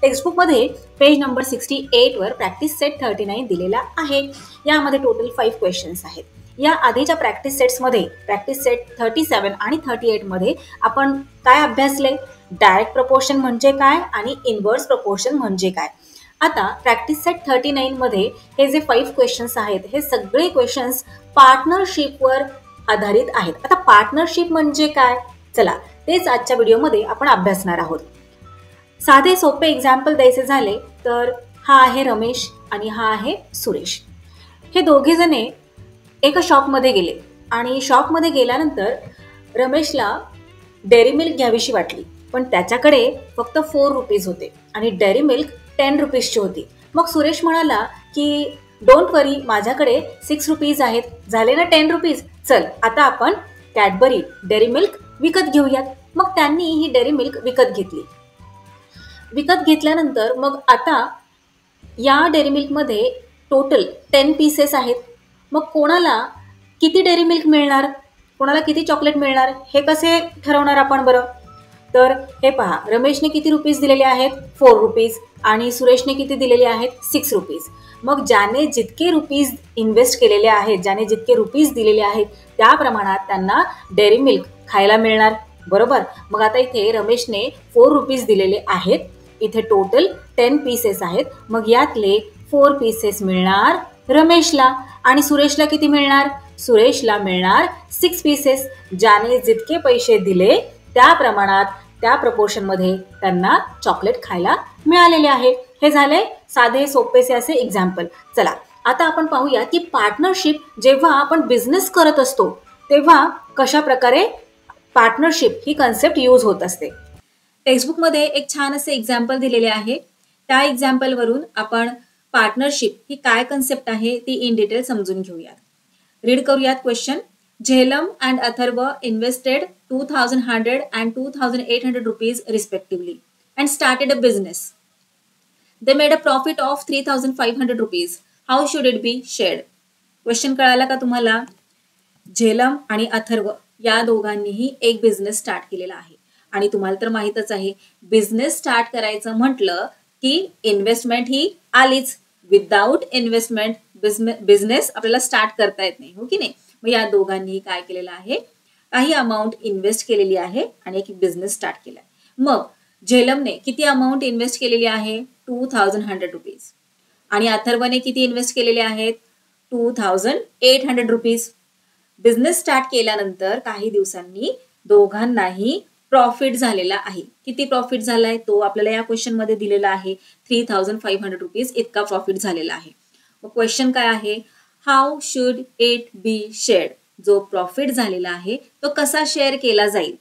टेक्स्टबुकमध्ये page number 68 वर practice set 39 दिलेला आहे. यामध्ये टोटल 5 क्वेश्चन्स आहेत. या आधीच्या प्रॅक्टिस सेट्समध्ये प्रॅक्टिस सेट 37 आणि 38 मध्ये आपण काय अभ्यासले? डायरेक्ट प्रपोर्शन म्हणजे काय आणि इनव्हर्स प्रपोर्शन म्हणजे काय. आता प्रॅक्टिस सेट 39 मध्ये हे जे 5 क्वेश्चन्स आहेत हे सगळे क्वेश्चन्स पार्टनरशिपवर आधारित आहेत. आता पार्टनरशिप म्हणजे काय? चला तेच आजच्या व्हिडिओमध्ये आपण अभ्यासणार आहोत. साधे सोपे एक्झाम्पल द्यायचे झाले तर हा आहे रमेश आणि हा आहे सुरेश. हे दोघे जणे एका शॉपमध्ये गेले आणि शॉपमध्ये गेल्यानंतर रमेशला डेअरी मिल्क घ्यावीशी वाटली, पण त्याच्याकडे फक्त 4 रुपीज होते आणि डेअरी मिल्क 10 रुपीजची होती. मग सुरेश म्हणाला की डोंट वरी, माझ्याकडे 6 रुपीज आहेत, झाले ना 10 रुपीज, चल आता आपण कॅडबरी डेअरी मिल्क विकत घेऊयात. मग त्यांनी ही डेअरी मिल्क विकत घेतली. विकत घेतल्यानंतर मग आता या डेअरी मिल्कमध्ये टोटल 10 पीसेस आहेत. मग कोणाला किती डेअरी मिल्क मिळणार, कोणाला किती चॉकलेट मिळणार हे कसे ठरवणार आपण बरं? तर हे पहा, रमेशने किती रुपीज दिलेले आहेत? 4 रुपीज आणि सुरेशने किती दिलेले आहेत? 6 रुपीज. मग ज्याने जितके रुपीज इन्व्हेस्ट केलेले आहेत, ज्याने जितके रुपीज दिलेले आहेत त्या प्रमाणात त्यांना डेअरी मिल्क खायला मिळणार, बरोबर. मग आता इथे रमेशने 4 रुपीज दिलेले आहेत, इथे टोटल 10 पीसेस आहेत. मग यातले 4 पीसेस मिळणार रमेशला आणि सुरेशला किती मिळणार? सुरेशला मिळणार 6 पीसेस. ज्याने जितके पैसे दिले त्या प्रमाणात त्या प्रपोर्शनमध्ये त्यांना चॉकलेट खायला मिळालेले आहे. हे झाले साधे सोपेसे असे एक्झाम्पल. चला आता आपण पाहूया की पार्टनरशिप जेव्हा आपण बिझनेस करत असतो तेव्हा कशा प्रकारे पार्टनरशिप ही कन्सेप्ट यूज होत असते. टेक्स्टबुकमध्ये एक छान असे एक्झाम्पल दिलेले आहे. त्या एक्झाम्पलवरून आपण पार्टनरशिप ही काय कन्सेप्ट आहे ती इन डिटेल समजून घेऊयात. रीड करूयात question. Jhelum and Atharva invested 2100 and 2800 rupees respectively and started a business. They made a profit of 3500 rupees. How should it be shared? Question कळाला का तुम्हाला? झेलम आणि अथर्व या दोघांनीही एक बिझनेस स्टार्ट केलेला आहे आणि तुम्हाला तर माहीतच आहे बिझनेस स्टार्ट करायचं म्हटलं की इन्व्हेस्टमेंट ही आलीच. विदाउट इन्व्हेस्टमेंट बिझनेस आपल्याला स्टार्ट करता येत नाही, हो की नाही. मग या दोघांनी काय केलेलं आहे, काही अमाऊंट इन्व्हेस्ट केलेली आहे आणि एक बिझनेस स्टार्ट केलाय. मग झेलमने किती अमाऊंट इन्व्हेस्ट केलेली आहे? 2100 रुपीज आणि अथर्वने किती इन्व्हेस्ट केलेले आहेत? 2800 रुपीज. बिझनेस स्टार्ट केल्यानंतर काही दिवसांनी दोघांनाही प्रॉफिट झालेला आहे. किती प्रॉफिट झालाय तो आपल्याला या क्वेश्चन मध्ये दिलेला आहे. 3500 रुपीज इतका प्रॉफिट झालेला आहे. मग क्वेश्चन काय आहे? How should it be shared? जो प्रॉफिट झालेला आहे तो कसा शेअर केला जाईल?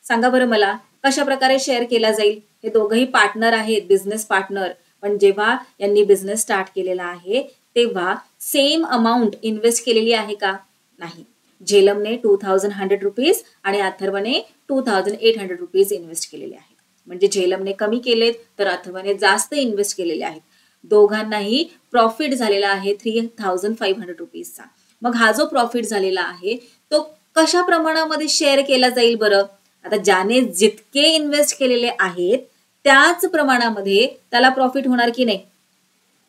सांगा बरं मला, कशा प्रकारे शेअर केला जाईल? हे दोघंही पार्टनर आहेत, बिझनेस पार्टनर, पण जेव्हा यांनी बिझनेस स्टार्ट केलेला आहे तेव्हा सेम अमाऊंट इन्व्हेस्ट केलेली आहे का? नाही. झेलमने 2100 रुपीज आणि अथर्वने 2800 रुपीज इन्व्हेस्ट केलेले आहेत. म्हणजे झेलमने कमी केलेत तर अथर्वने जास्त इन्व्हेस्ट केलेले आहेत. दोघांनाही प्रॉफिट झालेला आहे 3500 रुपीजचा. मग हा जो प्रॉफिट झालेला आहे तो कशा प्रमाणामध्ये शेअर केला जाईल बरं? आता ज्याने जितके इन्व्हेस्ट केलेले आहेत त्याच प्रमाणामध्ये त्याला प्रॉफिट होणार की नाही,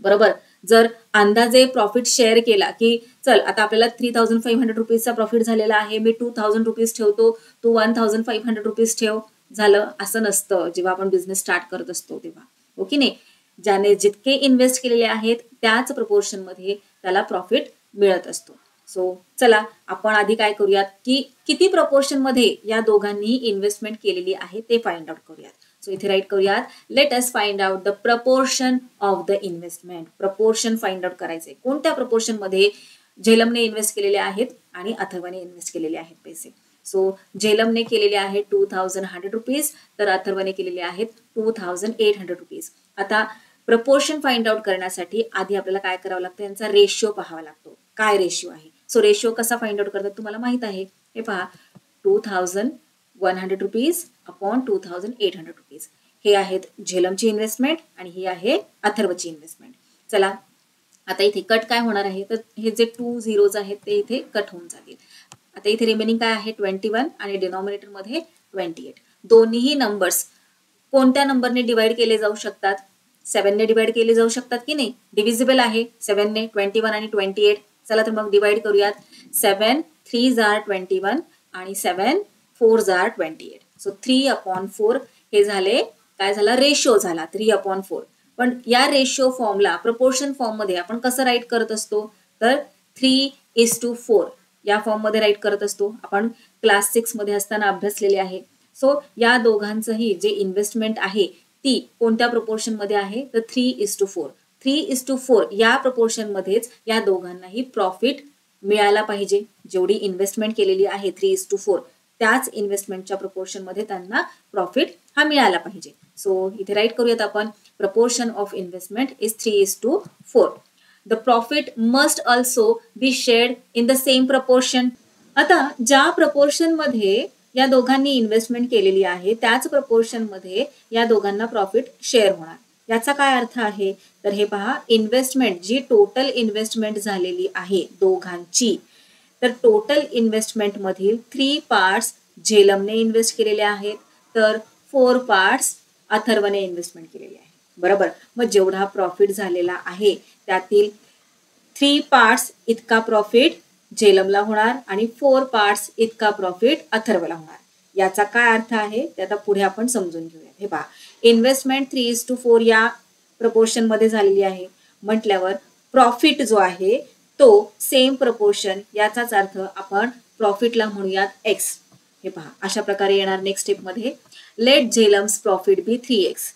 बरोबर. जर अंदाजे प्रॉफिट शेअर केला की चल आता आपल्याला 3500 रुपीजचा प्रॉफिट झालेला आहे, मी 2000 रुपीज ठेवतो, तू 1500 रुपीज ठेव, झालं. असं नसतं जेव्हा आपण बिझनेस स्टार्ट करत असतो तेव्हा, हो की नाही. ज्याने जितके इन्व्हेस्ट केलेले आहेत त्याच प्रपोर्शन मध्ये त्याला प्रॉफिट मिळत असतो. सो चला आपण आधी काय करूयात की किती प्रपोर्शन मध्ये या दोघांनी इन्व्हेस्टमेंट केलेली आहे ते फाइंड आउट करूयात. सो इथे राईट करूयात, let us find out the proportion of the investment. Proportion find out करायचे. कोणत्या प्रपोर्शन मध्ये झेलमने इन्व्हेस्ट केलेले आहेत आणि अथर्वने इन्व्हेस्ट केलेले आहेत पैसे. सो झेलमने केलेले आहेत 2100 रुपीज तर अथर्वने केलेले आहेत 2800 रुपीज. आता प्रपोर्शन फाइंड आउट करण्यासाठी आधी आपल्याला काय करावं लागतं, यांचा रेशिओ पाहावा लागतो. काय रेशिओ आहे? सो रेशिओ कसा फाइंड आउट करतात तुम्हाला माहित आहे. हे पहा, 2100 रुपीज अपॉन 2800 रुपीज. हे आहेत झेलमची इन्व्हेस्टमेंट आणि ही आहे अथर्वची इन्व्हेस्टमेंट. चला आता इथे कट काय होणार आहे तर हे जे 2 झिरोज आहेत ते इथे कट होऊन जातील. आता इथे रिमेनिंग काय आहे 21 आणि डिनॉमिनेटर मध्ये 28. दोन्हीही नंबर्स कोणत्या नंबरने डिवाइड केले जाऊ शकतात? 7 ने डिवाइड केले जाऊ शकतात की नाही? डिव्हिजिबल आहे 7 ने, 21 आणि 28. चला तर मग डिवाइड करूयात. 7 3s are 21 आणि 7 4s are 28. सो 3/4 हे झाले, काय झाला? रेशो झाला 3/4. पण या रेशो फॉर्मला प्रपोर्शन फॉर्म मध्ये आपण कसं राईट करत असतो? तर 3:4 या फॉर्म मध्ये राईट करत असतो. आपण क्लास 6 मध्ये असताना अभ्यासलेले आहे. सो या दोघांचंही जे इन्व्हेस्टमेंट आहे ती कोणत्या प्रपोर्शन मध्ये आहे? तर 3:4. 3:4 या प्रपोर्शन मध्येच या दोघांनाही प्रॉफिट मिळायला पाहिजे. जेवढी इन्व्हेस्टमेंट केलेली आहे 3:4 त्याच इन्व्हेस्टमेंटच्या प्रपोर्शन मध्ये त्यांना प्रॉफिट हा मिळाला पाहिजे. सो इथे राईट करूयात आपण, proportion of investment is 3:4. The profit must also be shared in the same proportion. आता ज्या प्रपोर्शन मध्ये या दोघांनी इन्व्हेस्टमेंट केलेली आहे त्याच प्रपोर्शन मध्ये या दोघांना प्रॉफिट शेअर होणार. याचा काय अर्थ आहे? तर हे पहा, इन्व्हेस्टमेंट जी टोटल इन्व्हेस्टमेंट झालेली आहे दोघांची, तर टोटल इन्व्हेस्टमेंट मधील 3 पार्ट्स झेलमने इन्व्हेस्ट केलेले आहेत, तर 4 पार्ट्स अथर्वने इन्व्हेस्टमेंट केलेले आहे. बरोबर. मग जेवढा प्रॉफिट झालेला आहे त्यातील 3 पार्ट्स इतका प्रॉफिट झेलमला होणार आणि 4 पार्ट्स इतका प्रॉफिट अथर्वला होणार. याचा काय अर्थ आहे ते आता पुढे आपण समजून घेऊया. हे पहा, इन्व्हेस्टमेंट 3:4 या प्रपोर्शन मध्ये झालेली आहे म्हटल्यावर प्रॉफिट जो आहे तो सेम प्रपोर्शन, याचाच अर्थ आपण प्रॉफिटला म्हणूयात एक्स. हे पहा, अशा प्रकारे येणार नेक्स्ट स्टेप मध्ये. लेट झेलम्स प्रॉफिट बी 3x.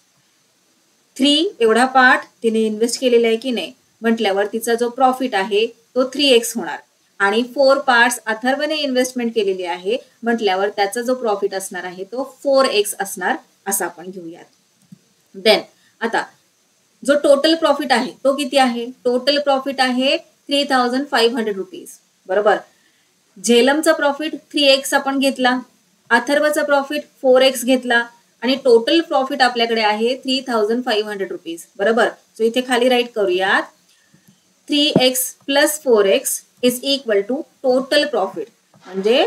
3 एवढा पार्ट तिने इन्व्हेस्ट केलेला आहे की नाही म्हटल्यावर तिचा जो प्रॉफिट आहे तो 3x होणार आणि 4 पार्ट्स अथर्वने इन्व्हेस्टमेंट केलेली आहे म्हटल्यावर त्याचा जो प्रॉफिट असणार आहे तो 4x असणार, असं आपण घेऊयात. देन आता जो टोटल प्रॉफिट आहे तो किती आहे? टोटल प्रॉफिट आहे 3,500 रुपीज. बरोबर. झेलमचा प्रॉफिट 3x आपण घेतला, अथर्वचा प्रॉफिट 4x घेतला आणि टोटल प्रॉफिट आपल्याकडे आहे 3,500 रुपीज. बरोबर. सो इथे खाली राईट करूयात, 3x plus 4x is equal to total profit. म्हणजे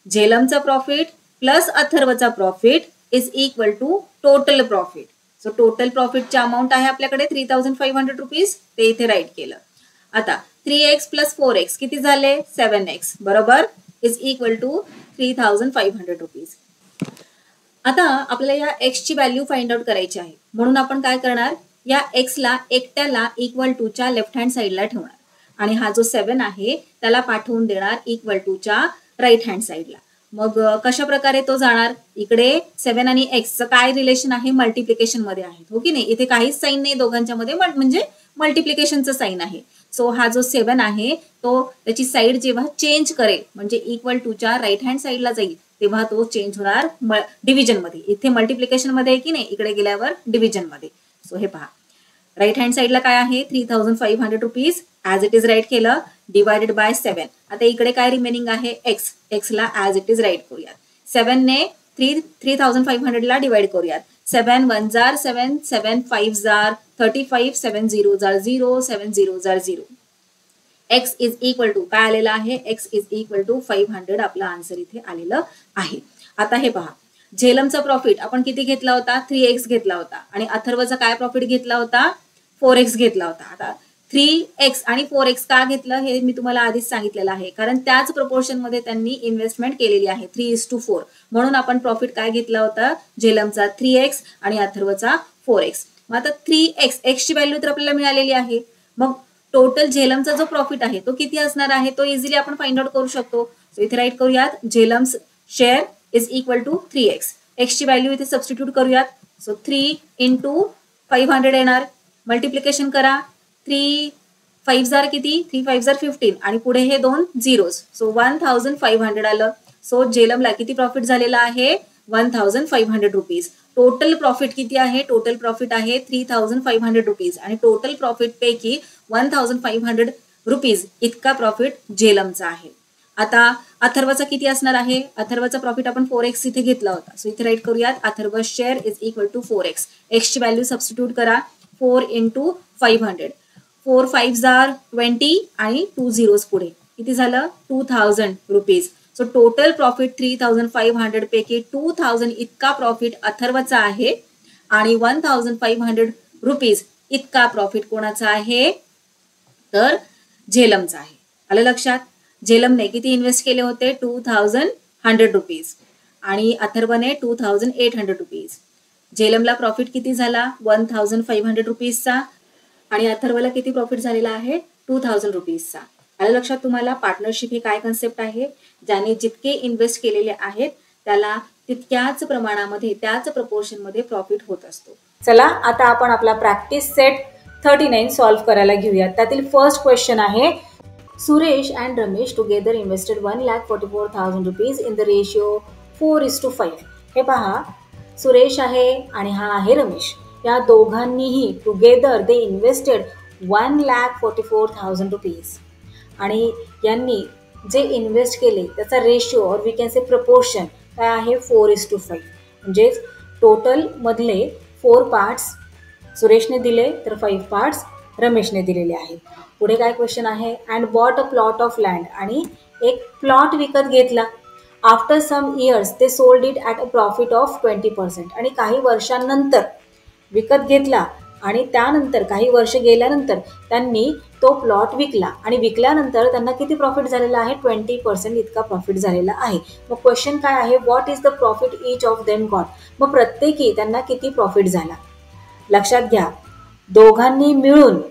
झेलमचा प्रॉफिट प्लस अथर्वचा profit is equal to total profit. So total प्रॉफिटची अमाऊंट आहे आपल्याकडे 3,500 रुपीज, ते इथे राईट केलं. आता 3x प्लस 4x किती झाले? 7x. बरोबर. Is equal to 3,500 rupees. आता आपल्याला या x ची व्हॅल्यू फाइंड आउट करायची आहे म्हणून आपण काय करणार, या x ला एकट्याला इक्वल टू च्या लेफ्ट हँड साईडला ठेवणार आणि हा जो 7 आहे त्याला पाठवून देणार इक्वल टू च्या राईट हँड साईडला. मग कशा प्रकारे तो जाणार? इकडे 7 आणि x चं काय रिलेशन आहे? मल्टिप्लिकेशन मध्ये आहे, हो की नाही? इथे काहीच साईन नाही दोघांच्या मध्ये, म्हणजे मल्टिप्लिकेशनचं साईन आहे. सो हा जो 7 आहे तो त्याची साईड जेव्हा चेंज करेल म्हणजे इक्वल टू च्या राईट हँड साईडला जाईल तेव्हा तो चेंज होणार डिव्हिजन मध्ये. इथे मल्टिप्लिकेशन मध्ये आहे की नाही, इकडे गेल्यावर डिव्हिजन मध्ये. सो हे पहा, राईट हँड साईडला काय आहे? 3,500 rupees as it is write केलं, डिवायडेड बाय 7. आता इकडे काय रिमेनिंग आहे? एक्स. एक्सला ऍज इट इज राईट करूयात. 7 ने 3,500 ला डिवाइड करूयात. 7 1s are 7, 7 5s are 35, 7 0s are 0, 7 0s are 0. x is equal to काय आलेलं आहे? x इज इक्वल टू 500 आपला आन्सर इथे आलेलं आहे. आता हे पहा, झेलमचा प्रॉफिट आपण किती घेतला होता? 3x घेतला होता आणि अथर्वचा काय प्रॉफिट घेतला होता? 4x घेतला होता. आता 3x आणि 4x का घेतलं हे मी तुम्हाला आधीच सांगितलेलं आहे, कारण त्याच प्रपोर्शन मध्ये त्यांनी इन्व्हेस्टमेंट केलेली आहे 3:4. म्हणून आपण प्रॉफिट काय घेतला होता? झेलमचा 3x आणि अथर्वचा 4x. मग आता 3x, x ची व्हॅल्यू तर आपल्याला मिळालेली आहे. मग टोटल झेलमचा जो प्रॉफिट आहे तो किती असणार आहे तो इझिली आपण फाइंड आउट करू शकतो. सो इथे राईट करूयात, Jhelum's share is equal to 3x. x ची व्हॅल्यू इथे सबस्टिट्यूट करूयात. सो 3 × 500 येणार, मल्टिप्लिकेशन करा. 3 5s are किती? 3 5s are 15 आणि पुढे हे 2 झिरोज. सो 1,500 आलं. सो झेलमला किती प्रॉफिट झालेला आहे? 1,500 रुपीज. टोटल प्रॉफिट किती आहे? टोटल प्रॉफिट आहे 3,500 रुपीज आणि टोटल प्रॉफिट पैकी 1,500 रुपीज इतका प्रॉफिट झेलमचा आहे. आता अथर्वचा किती असणार आहे? अथर्वचा प्रॉफिट आपण 4x इथे घेतला होता. सो इथे राईट करूयात, Atharva share is equal to 4x. x ची व्हॅल्यू सबस्टिट्यूट करा. 4 × 500. 4 5s are 20 आणि 2 झिरोज पुढे किती झालं? 2,000 रुपीज. सो टोटल प्रॉफिट 3,500 पैकी 2,000 इतका प्रॉफिट अथर्वचा आहे आणि 1500 रुपीज इतका प्रॉफिट कोणाचा आहे, तर झेलमचा आहे. आलं लक्षात? झेलमने किती इन्व्हेस्ट केले होते, 2100 रुपीज आणि अथर्वने 2800 रुपीज. झेलमला प्रॉफिट किती झाला, 1500 रुपीजचा आणि अथर्वला किती प्रॉफिट झालेला आहे, 2000 रुपीजचा. आलं लक्षात तुम्हाला? पार्टनरशिप ही काय कन्सेप्ट आहे, ज्याने जितके इन्व्हेस्ट केलेले आहेत त्याला तितक्याच प्रमाणामध्ये, त्याच प्रपोर्शनमध्ये प्रॉफिट होत असतो. चला आता आपण आपला प्रॅक्टिस सेट 39 सॉल्व्ह करायला घेऊयात. त्यातील फर्स्ट क्वेश्चन आहे, Suresh and Ramesh together invested 1,44,000 rupees in the ratio 4:5. हे पहा, सुरेश आहे आणि हा आहे रमेश. या दोघांनीही टुगेदर दे इन्व्हेस्टेड 1,44,000 रुपीज आणि यांनी जे इन्व्हेस्ट केले त्याचा रेशिओ और वी कॅन से प्रपोर्शन काय आहे, 4:5. म्हणजेच टोटल मधले 4 पार्ट्स सुरेशने दिले तर 5 पार्ट्स रमेशने दिलेले आहेत. पुढे काय क्वेश्चन आहे, and bought a plot of land, आणि एक प्लॉट विकत घेतला. After some years they sold it at a profit of 20%. आणि काही वर्षांनंतर विकत घेतला आणि त्यानंतर काही वर्ष गेल्यानंतर त्यांनी तो प्लॉट विकला आणि विकल्यानंतर त्यांना किती प्रॉफिट झालेला आहे, 20% इतका प्रॉफिट झालेला आहे. मग क्वेश्चन काय आहे, what is the profit each of them got. मग प्रत्येकी त्यांना किती प्रॉफिट झाला. लक्षात घ्या, दोघांनी मिळून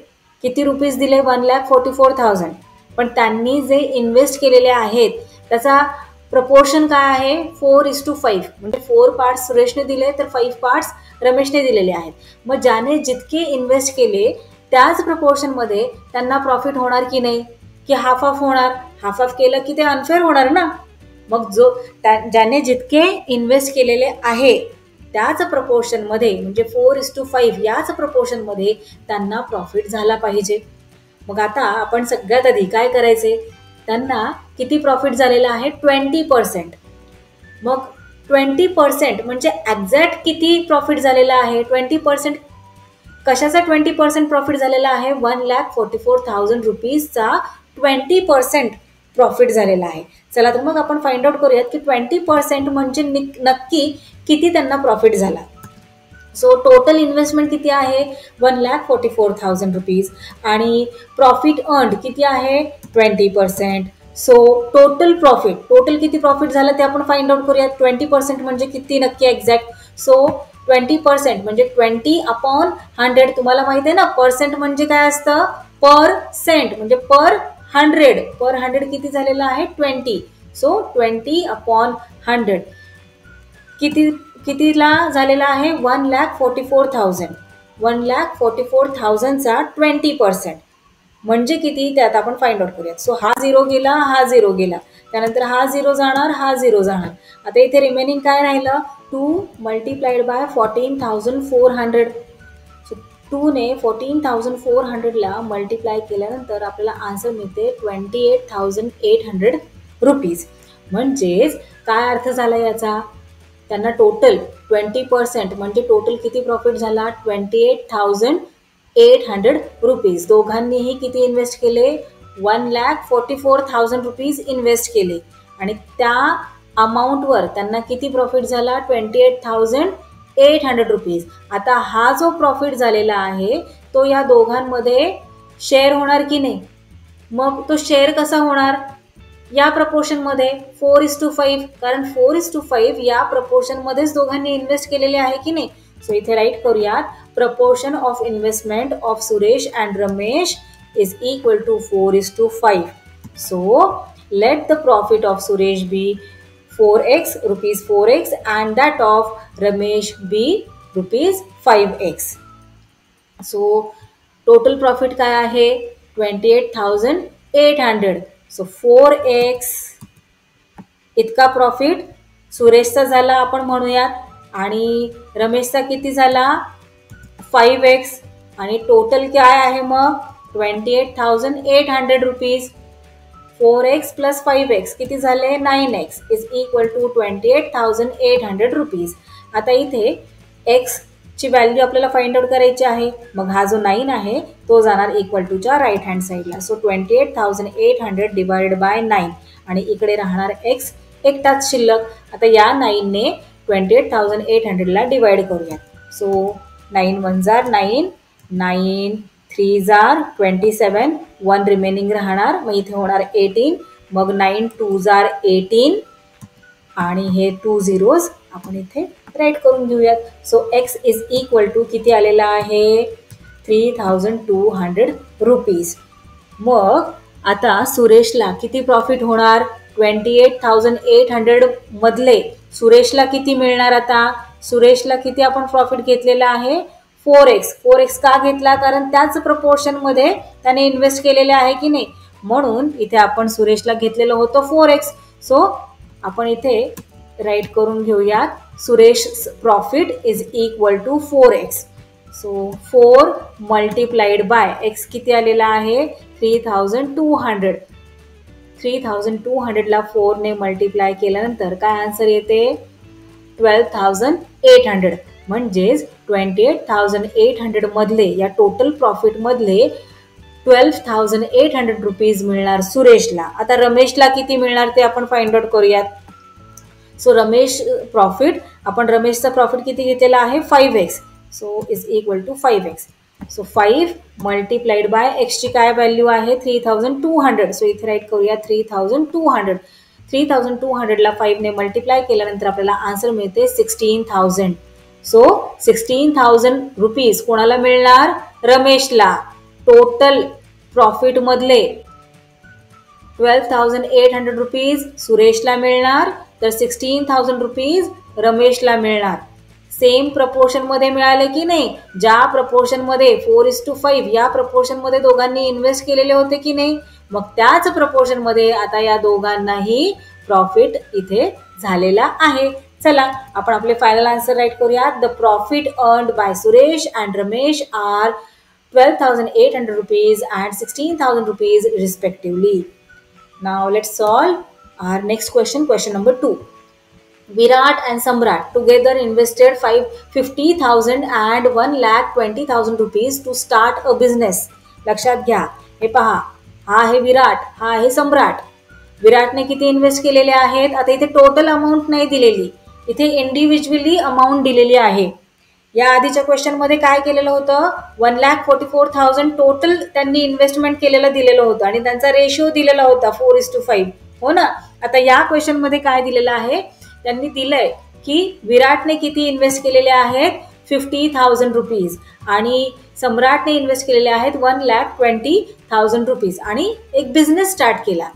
किती रुपीज दिले, 1,44,000. पण त्यांनी जे इन्व्हेस्ट केलेले आहेत त्याचा प्रपोर्शन काय आहे, 4:5. म्हणजे 4 पार्ट्स सुरेशने दिले तर 5 पार्ट्स रमेशने दिलेले आहेत. मग ज्याने जितके इन्व्हेस्ट केले त्याच प्रपोर्शनमध्ये त्यांना प्रॉफिट होणार की नाही, की हाफ ऑफ होणार. हाफ ऑफ केलं की ते अनफेअर होणार ना. मग ज्याने जितके इन्व्हेस्ट केलेले आहे त्याच प्रपोर्शनमध्ये म्हणजे 4:5 याच प्रपोर्शनमध्ये त्यांना प्रॉफिट झाला पाहिजे. मग आता आपण सगळ्यात आधी काय करायचे, त्यांना किती प्रॉफिट झालेला आहे, 20%. मग 20% म्हणजे एक्झॅक्ट किती प्रॉफिट झालेला आहे, 20% कशाचा 20% प्रॉफिट झालेला आहे, 1,44,000 रुपीजचा 20% प्रॉफिट झालेला आहे. चला तर मग आपण फाइंड आउट करूयात की 20% म्हणजे नक्की किती त्यांना प्रॉफिट झाला. सो टोटल इन्व्हेस्टमेंट किती आहे, 1,44,000 रुपीज आणि प्रॉफिट अर्न्ड किती आहे, 20%. सो टोटल किती प्रॉफिट झालं ते आपण फाइंड आउट करूयात. 20% म्हणजे किती नक्की एक्झॅक्ट. सो 20% म्हणजे 20/100. तुम्हाला माहिती आहे ना, पर्सेंट म्हणजे काय असतं, पर सेंट म्हणजे पर 100 किती झालेलं आहे, 20. सो 20/100 कितीला झालेला आहे, 1,44,000. 1,44,000चा 20% म्हणजे किती ते आता आपण फाइंड आउट करूयात. सो हा 0 गेला, हा 0 गेला, त्यानंतर हा 0 जाणार, हा 0 जाणार. आता इथे रिमेनिंग काय राहिलं, 2 × 14,400. सो 2ने 14,400ला मल्टिप्लाय केल्यानंतर आपल्याला आन्सर मिळते 28,800 रुपीज. म्हणजेच काय अर्थ झाला याचा, त्यांना टोटल 20% म्हणजे टोटल किती प्रॉफिट झाला, 28,800 रुपीज. दोघांनीही किती इन्व्हेस्ट केले, 1,44,000 रुपीज इन्व्हेस्ट केले आणि त्या अमाऊंटवर त्यांना किती प्रॉफिट झाला, 28,800 रुपीज. आता हा जो प्रॉफिट झालेला आहे तो या दोघांमध्ये शेअर होणार की नाही. मग तो शेअर कसा होणार, या प्रपोर्शनमध्ये 4:5. कारण 4:5 या प्रपोर्शनमध्येच दोघांनी इन्व्हेस्ट केलेले आहे की नाही. सो इथे राईट करूयात, proportion of investment of Suresh and Ramesh is equal to 4:5. So let the profit of Suresh be 4x rupees 4x and that of Ramesh be rupees 5x. So total profit काय आहे, 28,800. सो 4x इतका profit सुरेशचा झाला आपण म्हणूयात आणि रमेशचा किती झाला, 5x आणि टोटल काय आहे मग 28,800 रुपीज. 4x प्लस 5x किती झाले, 9x is equal to 28,800 rupees. आता इथे x ची व्हॅल्यू आपल्याला फाइंड आउट करायची आहे. मग हा जो 9 आहे तो जाणार इक्वल टूच्या राईट हँड साईडला. सो 28,800 डिवाइडेड बाय 9 आणि इकडे राहणार x एकटाच शिल्लक. आता या 9ने 28,800ला डिवाइड करूयात. So 9 1s are 9, 9 3s are 27, 1 remaining राहणार, मग इथे होणार 18, मग 9 2s are 18 आणि हे 2 zeros आपण इथे राईट करून घेऊयात. So x is equal to किती आलेला आहे 3200 रुपीज. मग आता सुरेशला किती प्रॉफिट होणार 28,800 मधले सुरेशला किती मिळणार. आता सुरेशला किती आपण प्रॉफिट घेतलेला आहे 4x. 4x का घेतला कारण त्याच प्रपोर्शन मध्ये त्याने इन्व्हेस्ट केलेले आहे की नाही, म्हणून इथे आपण सुरेशला घेतलेलं होतं 4x. सो आपण इथे राईट करून घेऊयात Suresh profit is equal to 4x. So 4 multiplied by x किती आलेला आहे 3200. 3200 ला 4 ने मल्टिप्लाय केल्यानंतर काय आन्सर येते 12,800. म्हणजेच 28,800 मधले या टोटल प्रॉफिट मधले 12,800 रुपीज मिळणार सुरेशला. आता रमेशला किती मिळणार ते आपण फाइंड आउट करूयात. सो रमेश प्रॉफिट आपण रमेशचा प्रॉफिट किती घेतलेला आहे 5x. So is equal to 5x. So 5 multiplied by x ची काय व्हॅल्यू आहे 3200. सो इथे राईट करूया 3200. 3200 ला 5 ने मल्टिप्लाय केल्यानंतर आपल्याला आन्सर मिळते 16,000. सो 16,000 रुपीज कोणाला मिळणार रमेशला. टोटल प्रॉफिट मधले 12,800 रुपीज सुरेशला मिळणार, तर 16,000 रुपीज रमेशला मिळणार. सेम प्रपोर्शन मध्ये मिळाले की नाही. ज्या प्रपोर्शन मध्ये 4:5 या प्रपोर्शन मध्ये दोघांनी इन्व्हेस्ट केलेले होते की नाही, मग त्याच प्रपोर्शन मध्ये आता या दोघांनाही प्रॉफिट इथे झालेला आहे. चला आपण आपले फायनल आन्सर राईट करूया. The profit earned by Suresh and Ramesh are 12,800 rupees and 16,000 rupees respectively. Now let's solve our next question. Question number 2. Virat and Samrat together invested 50,000 and 1,20,000 rupees to start a business. लक्षात घ्या, हे पहा, हा आहे विराट, हा आहे सम्राट. विराटने किती इन्व्हेस्ट केलेले आहेत. आता इथे टोटल अमाऊंट नाही दिलेली, इथे इंडिव्हिज्युअली अमाऊंट दिलेली आहे. या आधीच्या क्वेश्चन मध्ये काय केलेलं होतं 1,44,000 टोटल त्यांनी इन्व्हेस्टमेंट केलेलं दिलेलं होतं आणि त्यांचा रेशिओ दिलेला होता 4:5. हो ना. आता या क्वेश्चन मध्ये काय दिलेलं आहे, त्यांनी दिलंय की विराटने किती इन्व्हेस्ट केलेले आहेत 50,000 रुपीज आणि सम्राटने इन्व्हेस्ट केलेले आहेत 1,20,000 रुपीज आणि एक बिझनेस स्टार्ट केला.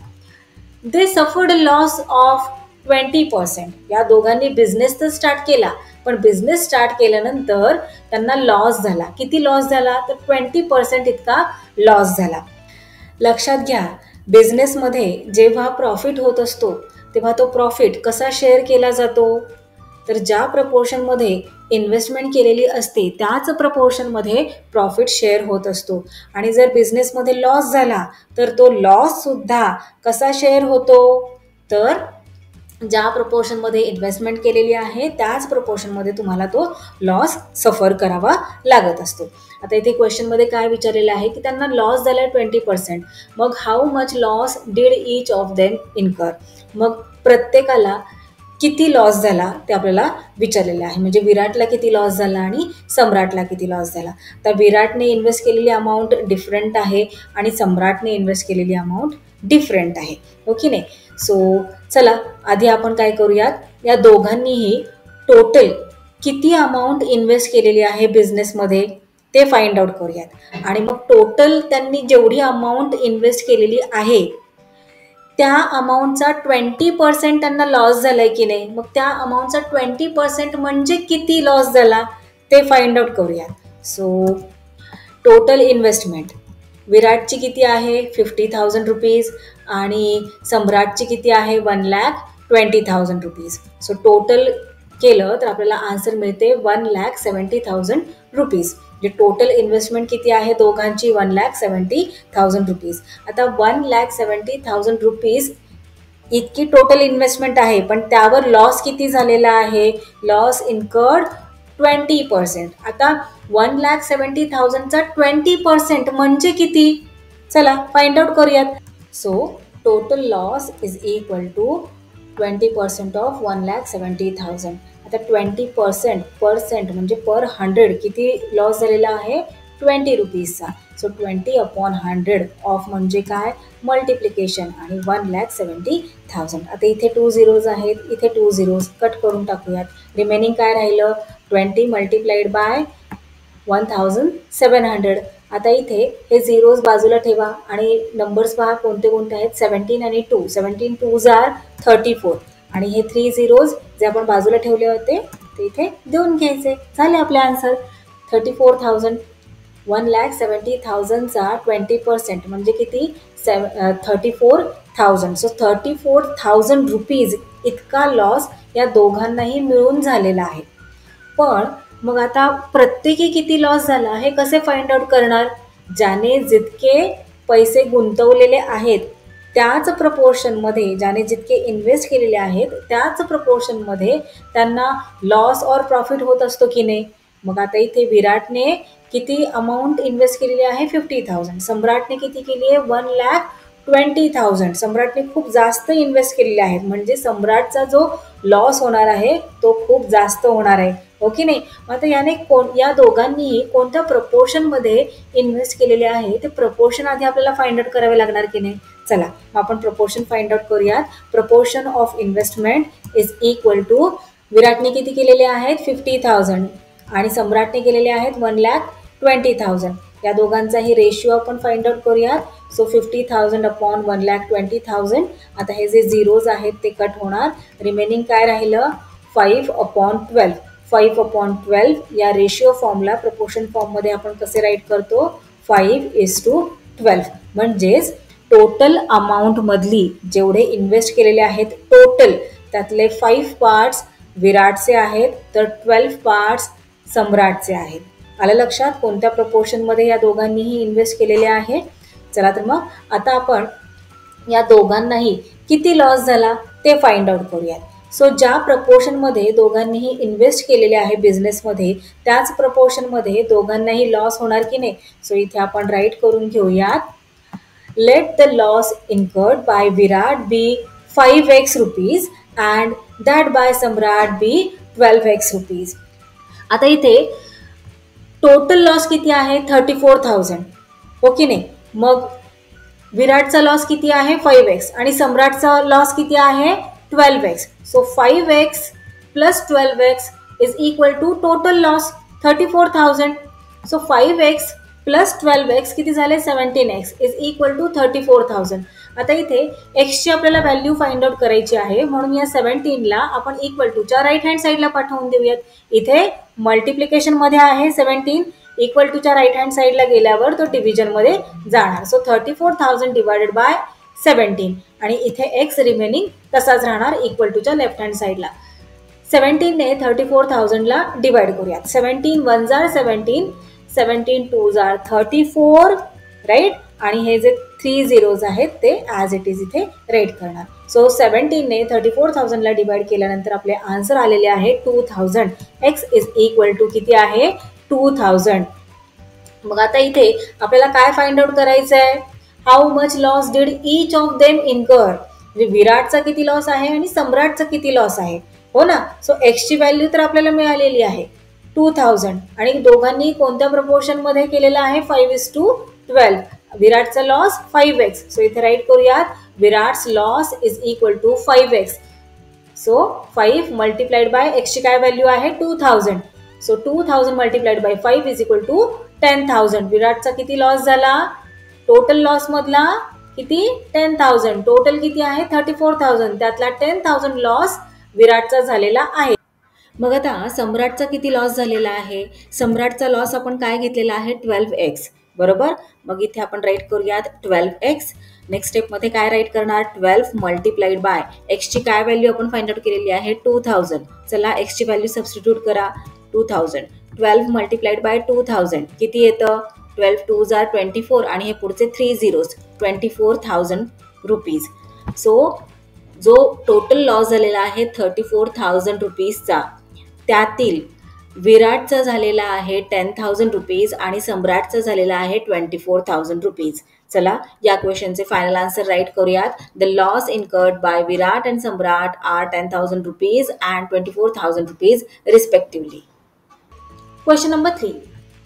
दे सफर्ड लॉस ऑफ 20%. या दोघांनी बिझनेस तर स्टार्ट केला, पण बिझनेस स्टार्ट केल्यानंतर त्यांना लॉस झाला. किती लॉस झाला तर 20% इतका लॉस झाला. लक्षात घ्या, बिझनेसमध्ये जेव्हा प्रॉफिट होत असतो तेव्हा तो प्रॉफिट कसा शेअर केला जातो, तर ज्या प्रपोर्शनमध्ये इन्व्हेस्टमेंट केलेली असते त्याच प्रपोर्शनमध्ये प्रॉफिट शेअर होत असतो. आणि जर बिझनेसमध्ये लॉस झाला तर तो लॉस सुद्धा कसा शेअर होतो, तर ज्या प्रपोर्शनमध्ये इन्व्हेस्टमेंट केलेली आहे त्याच प्रपोर्शनमध्ये तुम्हाला तो लॉस सफर करावा लागत असतो. आता इथे क्वेश्चनमध्ये काय विचारलेलं आहे की त्यांना लॉस झाला 20%. मग how much loss did each of them incur. मग प्रत्येकाला किती लॉस झाला ते आपल्याला विचारलेलं आहे. म्हणजे विराटला किती लॉस झाला आणि सम्राटला किती लॉस झाला. तर विराटने इन्व्हेस्ट केलेली अमाऊंट डिफरंट आहे आणि सम्राटने इन्व्हेस्ट केलेली अमाऊंट डिफरंट आहे. हो की नाही. सो चला आधी आपण काय करूयात, या दोघांनीही टोटल किती अमाऊंट इन्व्हेस्ट केलेली आहे बिझनेसमध्ये ते फाइंड आउट करूयात. आणि मग टोटल त्यांनी जेवढी अमाऊंट इन्व्हेस्ट केलेली आहे त्या अमाऊंटचा 20% त्यांना लॉस झालाय की नाही, मग त्या अमाऊंटचा 20% म्हणजे किती लॉस झाला ते फाइंड आउट करूयात. सो टोटल इन्व्हेस्टमेंट विराटची किती आहे 50,000 रुपीज आणि सम्राटची किती आहे 1,20,000 रुपीज. सो टोटल केलं तर आपल्याला आन्सर मिळते 1,70,000 रुपीज. जे टोटल इन्व्हेस्टमेंट किती आहे दोघांची 1,70,000 रुपीज. आता 1,70,000 रुपीज इतकी टोटल इन्व्हेस्टमेंट आहे, पण त्यावर लॉस किती झालेला आहे, लॉस इन्कर्ड 20%. आता 1,70,000चा 20% म्हणजे किती, चला फाइंड आउट करूयात. So total loss is equal to 20% of 1,70,000. आता 20% म्हणजे पर 100 किती लॉस झालेला आहे 20 रुपीजचा. सो 20/100 ऑफ म्हणजे काय मल्टिप्लिकेशन आणि 1,70,000. आता इथे 2 झिरोज आहेत, इथे 2 झिरोज कट करून टाकूयात. रिमेनिंग काय राहिलं 20 मल्टिप्लाइड बाय 1,700. आता इथे हे झिरोज बाजूला ठेवा आणि नंबर्स पहा कोणते कोणते आहेत 17 आणि 2. 17 2s are 34 आणि हे 3 झिरोज जे आपण बाजूला ठेवले होते ते इथे देऊन घ्यायचे. झाले आपले आन्सर 34,000. 1,70,000चा 20% म्हणजे किती 34,000. सो 34,000 रुपीज इतका लॉस या दोघांनाही मिळून झालेला आहे. पण मग आता प्रत्येकी किती लॉस झाला हे कसे फाइंड आउट करणार. ज्याने जितके पैसे गुंतवलेले आहेत त्याच प्रपोर्शनमध्ये, ज्याने जितके इन्व्हेस्ट केलेले आहेत त्याच प्रपोर्शनमध्ये त्यांना लॉस और प्रॉफिट होत असतो की नाही. मग आता इथे विराटने किती अमाऊंट इन्व्हेस्ट केलेली आहे 50,000. सम्राटने किती केली आहे 1,20,000. सम्राटने खूप जास्त इन्व्हेस्ट केलेले आहेत म्हणजे सम्राटचा जो लॉस होणार आहे तो खूप जास्त होणार आहे, हो की नाही. आता याने या दोघांनीही कोणत्या प्रपोर्शनमध्ये इन्व्हेस्ट केलेले आहे ते प्रपोर्शन आधी आपल्याला फाइंड आउट करावे लागणार की नाही. चला मग आपण प्रपोर्शन फाइंड आउट करूयात. Proportion of investment is equal to विराटने किती केलेले आहेत 50,000 आणि सम्राटने केलेले आहेत 1,20,000. या दोघांचाही रेशिओ आपण फाइंड आउट करूयात. So 50,000 upon 1,20,000. आता हे जे झिरोज आहेत ते कट होणार. रिमेनिंग काय राहिलं 5/12. 5/12 या रेशिओ फॉर्मला प्रपोर्शन फॉर्ममध्ये आपण कसे राईट करतो 5:12. म्हणजेच टोटल अमाऊंटमधली जेवढे इन्व्हेस्ट केलेले आहेत टोटल त्यातले 5 पार्ट्स विराटचे आहेत तर 12 पार्ट्स सम्राटचे आहेत. आलं लक्षात कोणत्या प्रपोर्शनमध्ये या दोघांनीही इन्व्हेस्ट केलेले आहे. चला तर मग आता आपण या दोघांनाही किती लॉस झाला ते फाइंड आउट करूयात. सो ज्या प्रपोर्शनमध्ये दोघांनीही इन्व्हेस्ट केलेले आहे बिझनेसमध्ये त्याच प्रपोर्शनमध्ये दोघांनाही लॉस होणार की नाही. सो इथे आपण राईट करून घेऊयात. Let the loss incurred by Virat be 5x rupees and that by Samrat be 12x rupees. आता इथे टोटल लॉस किती आहे 34,000, हो की नाही. मग विराटचा लॉस किती आहे 5x आणि सम्राटचा लॉस किती आहे 12x. So 5x plus 12x is equal to total loss 34,000. So 5x plus 12x किती झाले 17x इज इक्वल टू 34,000. आता इथे एक्सची आपल्याला व्हॅल्यू फाइंड आउट करायची आहे म्हणून या 17ला आपण इक्वल टूच्या राईट हँड साईडला पाठवून देऊयात. इथे मल्टिप्लिकेशनमध्ये आहे 17, इक्वल टूच्या राईट हँड साईडला गेल्यावर तो डिव्हिजनमध्ये जाणार. सो 34,000 डिवायडेड बाय 17 आणि इथे एक्स रिमेनिंग तसाच राहणार इक्वल टूच्या लेफ्ट हँड साईडला. 17ने 34,000ला डिवाइड करूयात. 17 1s are 17, 17 2s are 34 right आणि हे जे 3 झिरोज आहेत ते ॲज इट इज इथे राईट करणार. सो 17ने 34,000ला डिवाइड केल्यानंतर आपले आन्सर आलेले आहे 2,000. एक्स इज इक्वल टू किती आहे 2,000. मग आता इथे आपल्याला काय फाइंड आउट करायचं आहे how much loss did each of them incur. म्हणजे विराटचा किती लॉस आहे आणि सम्राटचा किती लॉस आहे, हो ना. सो एक्सची व्हॅल्यू तर आपल्याला मिळालेली आहे 2,000 आणि दोघांनी कोणत्या प्रपोर्शनमध्ये केलेला आहे 5:12. विराटचा लॉस 5x. सो इथे राईट करूयात Virat's loss is equal to 5x. So 5 multiplied by एक्सची काय व्हॅल्यू आहे 2,000. So 2,000 multiplied by 5 is equal to 10,000. विराटचा किती लॉस झाला टोटल लॉस मधला किती 10,000. टोटल किती आहे 34,000 त्यातला 10,000 लॉस विराटचा झालेला आहे. मग आता सम्राटचा किती लॉस झालेला आहे. सम्राटचा लॉस आपण काय घेतलेला आहे 12x बरोबर. मग इथे आपण राईट करूयात 12x. नेक्स्ट स्टेपमध्ये काय राईट करणार 12 मल्टिप्लाइड बाय एक्सची काय व्हॅल्यू आपण फाइंड आउट केलेली आहे 2,000. चला एक्सची व्हॅल्यू सबस्टिट्यूट करा 2,000. 12 मल्टिप्लाइड बाय 2,000 किती येतं 12 2s are 24 आणि हे पुढचे 3 झिरोज 24,000 रुपीज. सो जो टोटल लॉस झालेला आहे 34,000 रुपीजचा त्यातील विराटचा झालेला आहे 10,000 रुपीज आणि सम्राटचा झालेला आहे 24,000 रुपीज. चला या क्वेश्चनचे फायनल आन्सर राईट करूयात. The loss incurred by Virat and Samrat are 10,000 rupees and 24,000 rupees respectively. Question number 3.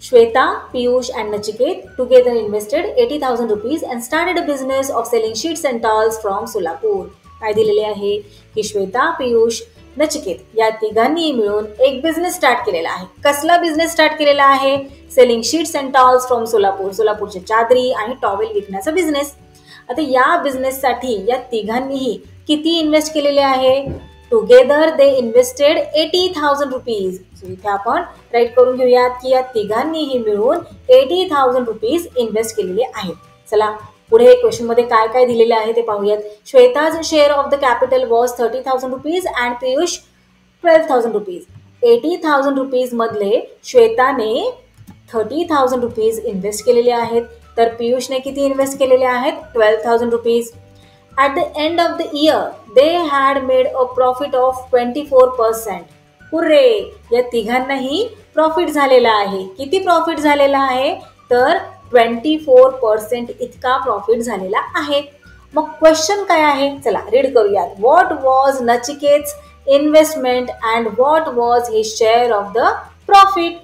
Shweta, Piyush and Nachiket together invested 80,000 rupees and started a business of selling sheets and towels from Solapur. काय दिलेले आहे की श्वेता, पियुष, नचिकेत या तिघांनी मिळून एक business start केलेला आहे. कसला बिझनेस स्टार्ट केलेला आहे? Selling sheets and towels from Solapur. सोलापूरचे चादरी आणि टॉवेल विकण्याचा बिझनेस. आता या बिझनेससाठी या तिघांनीही किती इन्व्हेस्ट केलेले आहे? Together they invested 80,000 rupees. So इथे आपण राईट करून घेऊयात की या तिघांनीही मिळून 80,000 रुपीज इन्व्हेस्ट केलेले आहेत. चला पुढे क्वेश्चन मध्ये काय काय दिलेले आहे ते पाहूयात. Shweta's share of the capital was 30,000 rupees and Piyush 12,000 rupees. 80,000 rupees मधले श्वेताने 30,000 रुपीज इन्व्हेस्ट केलेले आहेत, तर पियुषने किती इन्व्हेस्ट केलेले आहेत? 12,000 rupees. At the end of the year, they had made a profit of 24%. Hurray! या तिघांनाही प्रॉफिट झालेला आहे. किती प्रॉफिट झालेला आहे? तर 24% इतका प्रॉफिट झालेला आहे. मग क्वेश्चन काय आहे? चला रीड करूयात. What was Nachiket's investment and what was his share of the profit?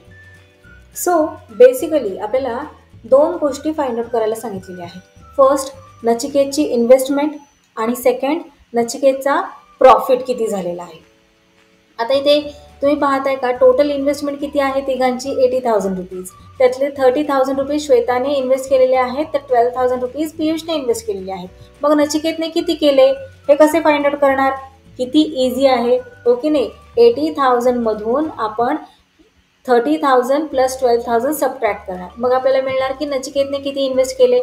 So basically आपल्याला दोन गोष्टी फाइंड आउट करायला सांगितलेल्या आहेत. फर्स्ट नचिकेतची इन्व्हेस्टमेंट आणि सेकंड नचिकेतचा प्रॉफिट किती झालेला आहे. आता इथे तुम्ही पाहताय का टोटल इन्व्हेस्टमेंट किती आहे तिघांची? 80,000 रुपीज. त्यातले 30,000 रुपीज श्वेताने इन्व्हेस्ट केलेले आहेत, तर 12,000 रुपीज पियुषने इन्व्हेस्ट केलेले आहेत. मग नचिकेतने किती केले हे कसे फाइंड आउट करणार? किती इझी आहे हो की नाही. 80,000 मधून आपण 30,000 प्लस 12,000 सबट्रॅक्ट करणार. मग आपल्याला मिळणार की नचिकेतने किती इन्व्हेस्ट केले.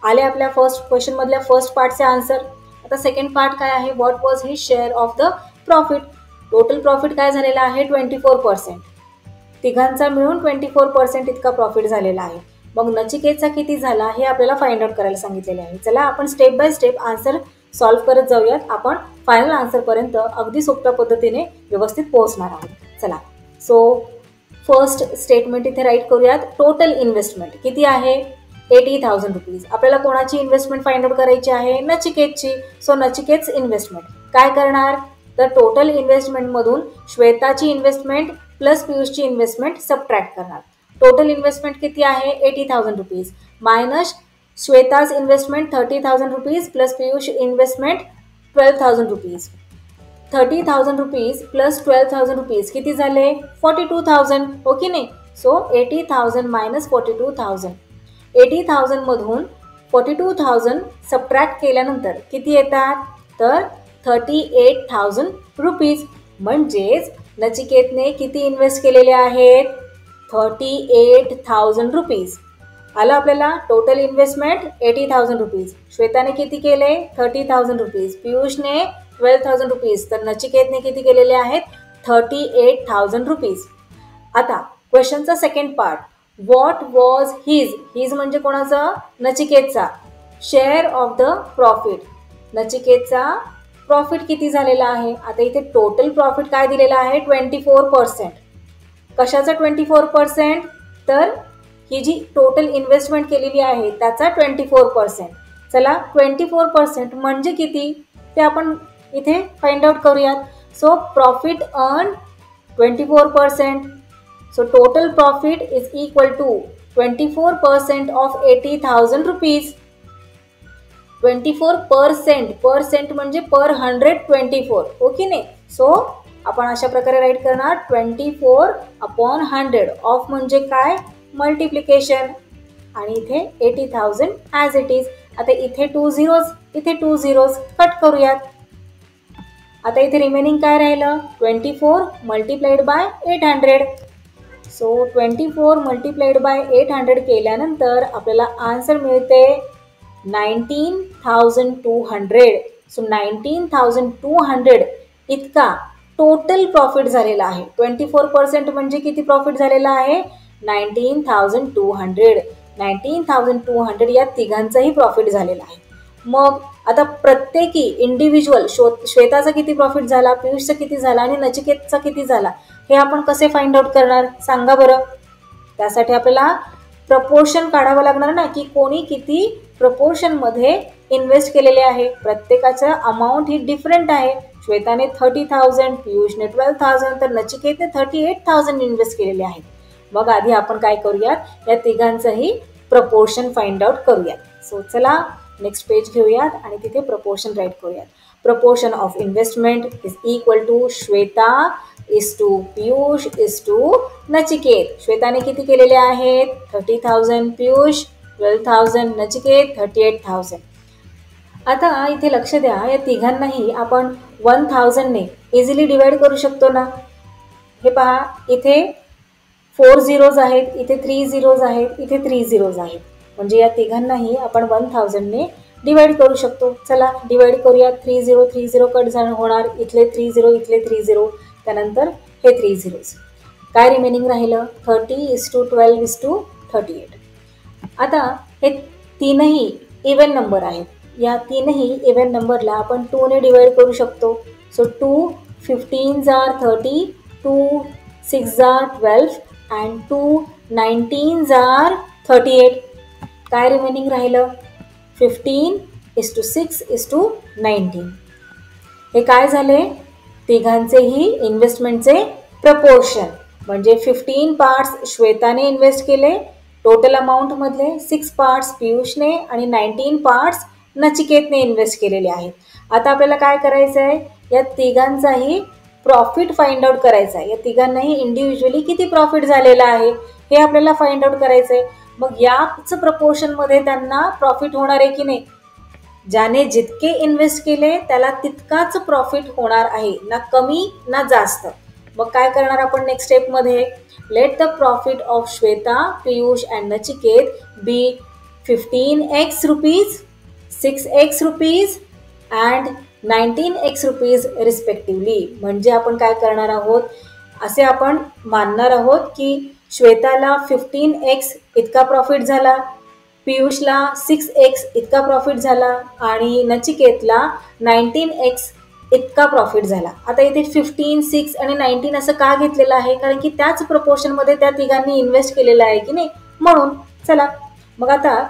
आले आपल्या फर्स्ट क्वेश्चन मधल्या फर्स्ट पार्टचे आन्सर. आता सेकंड पार्ट काय आहे? What was his share of the profit. Total profit काय झालेला आहे? 24%. तिघांचा मिळून 24% इतका प्रॉफिट झालेला आहे. मग नचिकेतचा किती झाला हे आपल्याला फाइंड आउट करायला सांगितलेले आहे. चला आपण step by step answer solve करत जाऊयात. आपण फायनल आन्सरपर्यंत अगदी सोप्या पद्धतीने व्यवस्थित पोहोचणार आहोत. चला सो फर्स्ट स्टेटमेंट इथे राईट करूयात. टोटल इन्व्हेस्टमेंट किती आहे? 80,000 रुपीज. आपल्याला कोणाची इन्व्हेस्टमेंट फाइंड आउट करायची आहे? नचिकेतची. सो नचिकेतच इन्व्हेस्टमेंट काय करणार? तर टोटल इन्व्हेस्टमेंटमधून श्वेताची इन्व्हेस्टमेंट प्लस पियुषची इन्व्हेस्टमेंट सबट्रॅक्ट करणार. टोटल इन्व्हेस्टमेंट किती आहे? 80,000 rupees minus Shweta's investment 30,000 rupees plus Piyush investment 12,000 rupees. 30,000 rupees plus 12,000 rupees किती झाले? 42,000 हो की नाही. So 80,000 minus 42,000. 80,000 मधून 42,000 सबट्रॅक्ट केल्यानंतर किती येतात? तर 38,000 रुपीज. म्हणजेच नचिकेतने किती इन्व्हेस्ट केलेले आहेत? 38,000 रुपीज. आलं आपल्याला. Total investment 80,000 rupees. श्वेताने किती केले? 30,000 रुपीज. पियुषने 12,000 रुपीज. तर नचिकेतने किती केलेले आहेत? 38,000 रुपीज. आता क्वेश्चनचा second part. What was his म्हणजे कोणाचा? नचिकेतचा. Share of the profit. नचिकेतचा प्रॉफिट किती झालेला आहे? आता इथे टोटल प्रॉफिट काय दिलेला आहे? 24%. कशाचा 24%? तर ही जी टोटल इन्व्हेस्टमेंट केलेली आहे त्याचा 24%. चला 24% म्हणजे किती ते आपण इथे फाइंड आउट करूयात. So profit earn 24%. So total profit is equal to 24% of 80,000 rupees. 24% percent म्हणजे पर 124 हो की नाही. सो आपण अशा प्रकारे राईट करणार 24/100. ऑफ म्हणजे काय? मल्टिप्लिकेशन. आणि इथे 80,000 ॲज इट इज. आता इथे 2 झिरोज इथे 2 झिरोज कट करूयात. आता इथे रिमेनिंग काय राहिलं? 24 multiplied by 800. So 24 multiplied by 800 केल्यानंतर आपल्याला आन्सर मिळते 19,200. सो 19,200 इतका टोटल प्रॉफिट झालेला आहे. 24% म्हणजे किती प्रॉफिट झालेला आहे? 19,200. 19,200 या तिघांचाही प्रॉफिट झालेला आहे. मग आता प्रत्येकी इंडिव्हिज्युअल श्वेताचा किती प्रॉफिट झाला, पियुषचा किती झाला आणि नचिकेतचा किती झाला हे आपण कसे फाइंड आउट करणार सांगा बरं. त्यासाठी आपल्याला प्रपोर्शन काढावं लागणार ना, की कोणी किती प्रपोर्शनमध्ये इन्व्हेस्ट केलेले आहे. प्रत्येकाचं अमाऊंट ही डिफरंट आहे. श्वेताने 30,000, पियुषने 12,000, तर नचिकेतने 38,000 इन्व्हेस्ट केलेले आहेत. मग आधी आपण काय करूयात, या तिघांचंही प्रपोर्शन फाइंड आउट करूयात. सो चला नेक्स्ट पेज घेऊयात आणि तिथे प्रपोर्शन राईट करूयात. Proportion of investment is equal to Shweta is to Piyush is to Nachiket. श्वेताने किती केलेले आहेत 30,000, पियुष 12,000, नचिकेत 38,000. आता इथे लक्ष द्या, या तिघांनाही आपण 1,000ने इझिली डिवाइड करू शकतो ना. हे पहा, इथे 4 झिरोज आहेत, इथे 3 झिरोज आहेत, इथे 3 झिरोज आहेत. म्हणजे या तिघांनाही आपण 1,000ने डिवाइड करू शकतो. चला डिवाइड करूया. 3 झिरो 3 झिरो कट होणार, इथले 3 झिरो, इथले 3 झिरो, त्यानंतर हे 3 झिरोज. काय रिमेनिंग राहिलं 30:12:38. आता हे तीनही इव्हन नंबर आहेत. या तीनही इव्हन नंबरला आपण 2ने डिवाइड करू शकतो. So 2 15s are 30, 2 6s are 12 and 2 19s are 38. काय रिमेनिंग राहिलं 15:6:19. हे काय झाले तिघांचेही इन्व्हेस्टमेंटचे प्रपोर्शन. म्हणजे 15 पार्ट्स श्वेताने इन्व्हेस्ट केले टोटल अमाऊंटमधले, 6 पार्ट्स पियुषने आणि 19 पार्ट्स नचिकेतने इन्व्हेस्ट केलेले आहेत. आता आपल्याला काय करायचं आहे, या तिघांचाही प्रॉफिट फाइंड आउट करायचा आहे. या तिघांनाही इंडिव्हिज्युअली किती प्रॉफिट झालेला आहे हे आपल्याला फाइंड आउट करायचं आहे. मग याच प्रपोर्शनमध्ये त्यांना प्रॉफिट होणार आहे की नाही. ज्याने जितके इन्व्हेस्ट केले त्याला तितकाच प्रॉफिट होणार आहे, ना कमी ना जास्त. मग काय करणार आपण नेक्स्ट स्टेपमध्ये, let the profit of Shweta, Piyush and Nachiket be 15x rupees, 6x rupees and 19x rupees respectively. म्हणजे आपण काय करणार आहोत, असे आपण मानणार आहोत की श्वेताला 15x इतका प्रॉफिट झाला, पियुषला 6x इतका प्रॉफिट झाला आणि नचिकेतला 19x इतका प्रॉफिट झाला. आता इथे 15, 6 आणि 19 असं का घेतलेलं आहे, कारण की त्याच प्रपोर्शनमध्ये त्या तिघांनी इन्व्हेस्ट केलेलं आहे की नाही, म्हणून. चला मग आता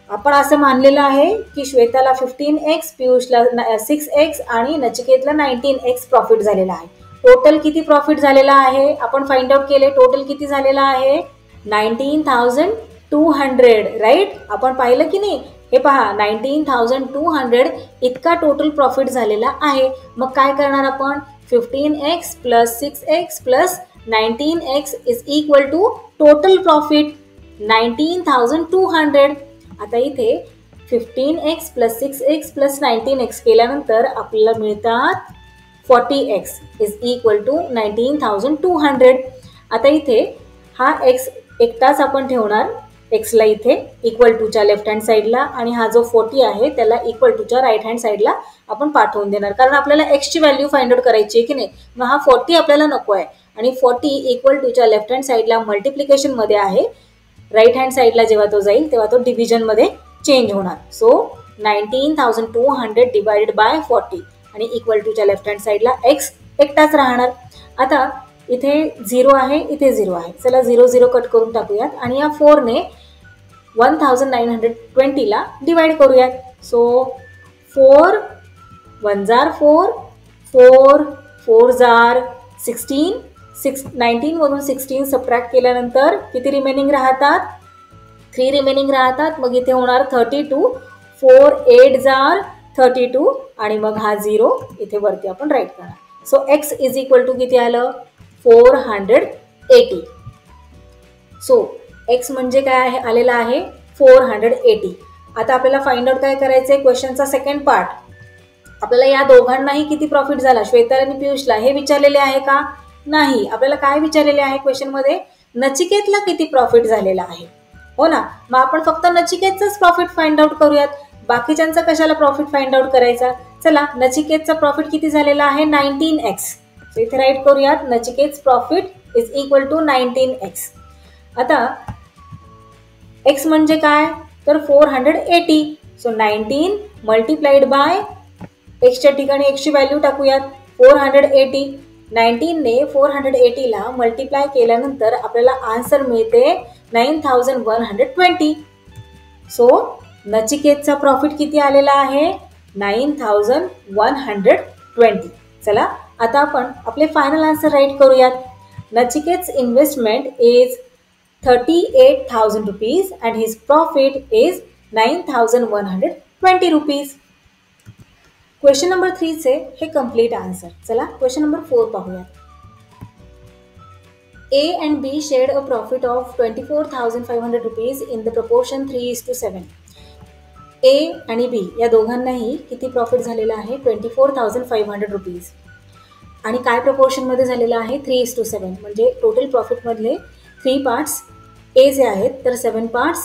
आपण असं मानलेलं आहे की श्वेताला 15x, पियुषला 6x आणि नचिकेतला 19x प्रॉफिट झालेला आहे. टोटल किती प्रॉफिट झालेला आहे आपण फाइंड आउट केले. टोटल किती झालेला आहे 19,200, राईट. आपण पाहिलं की नाही, हे पहा 19,200 इतका टोटल प्रॉफिट झालेला आहे. मग काय करणार आपण, 15x plus 6x plus 19x is equal to total profit 19,200. आता इथे 15x plus 6x plus 19x केल्यानंतर आपल्याला मिळतात 40x इज इक्वल टू 19,200. आता इथे हा x एकटाच आपण ठेवणार, एक्सला इथे इक्वल टूच्या लेफ्ट हँड साईडला, आणि हा जो 40 आहे त्याला इक्वल टूच्या राईट हँड साईडला आपण पाठवून देणार, कारण आपल्याला एक्सची व्हॅल्यू फाइंड आउट करायची आहे की नाही. मग हा 40 आपल्याला नको आहे आणि 40 इक्वल टूच्या लेफ्ट हँड साईडला मल्टिप्लिकेशनमध्ये आहे. राईट हँड साईडला जेव्हा तो जाईल तेव्हा तो डिव्हिजनमध्ये चेंज होणार. सो 19,200 डिवाइडेड बाय 40 आणि इक्वल टूच्या लेफ्ट हँड साईडला एक्स एकटाच राहणार. आता इथे 0 आहे, इथे 0 आहे. चला 0 0 कट करून टाकूयात आणि या 4ने 1920ला डिवाइड करूयात. So 4 1s are 4, 4 4s are 16, 19 मधून 16 सबट्रॅक्ट केल्यानंतर किती रिमेनिंग राहतात 3 रिमेनिंग राहतात. मग इथे होणार 32, 4 8s are 32 आणि मग हा 0 इथे वरती आपण राईट करणार. So x is equal to किती आलं 480. सो x म्हणजे काय आहे आलेला आहे 480. आता आपल्याला फाइंड आउट काय करायचं आहे, क्वेश्चनचा सेकंड पार्ट. आपल्याला या दोघांनाही किती प्रॉफिट झाला, श्वेता आणि पियुषला, हे विचारलेले आहे का नाही. आपल्याला काय विचारलेले आहे क्वेश्चनमध्ये, नचिकेतला किती प्रॉफिट झालेला आहे, हो ना. मग आपण फक्त नचिकेतचाच प्रॉफिट फाइंड आउट करूयात, बाकीच्यांचा कशाला प्रॉफिट फाइंड आउट करायचा. चला नचिकेतचा प्रॉफिट किती झालेला आहे 19x. सो इथे राईट करूयात, Nachiket profit is equal to 19x. आता x म्हणजे काय तर 480. सो 19 मल्टिप्लाइड बाय एक्सच्या ठिकाणी एक्सची व्हॅल्यू टाकूयात 480. 19ने 480ला मल्टिप्लाय केल्यानंतर आपल्याला आन्सर मिळते 9120. सो नचिकेतचा प्रॉफिट किती आलेला आहे? 9120. चला आता आपण आपले फायनल आन्सर राईट करूयात. Nachiket's investment is 38,000 rupees and his profit is 9,120 rupees. Question number 3 चे हे कंप्लीट आन्सर. चला क्वेश्चन नंबर 4 पाहूयात. A and B shared a profit of 24,500 rupees in the proportion 3:7. A आणि B या दोघांनाही किती प्रॉफिट झालेला आहे? 24,500 रुपीज. आणि काय प्रपोर्शनमध्ये झालेलं आहे? 3:7. म्हणजे टोटल प्रॉफिटमधले 3 पार्ट्स Aचे आहेत तर 7 पार्ट्स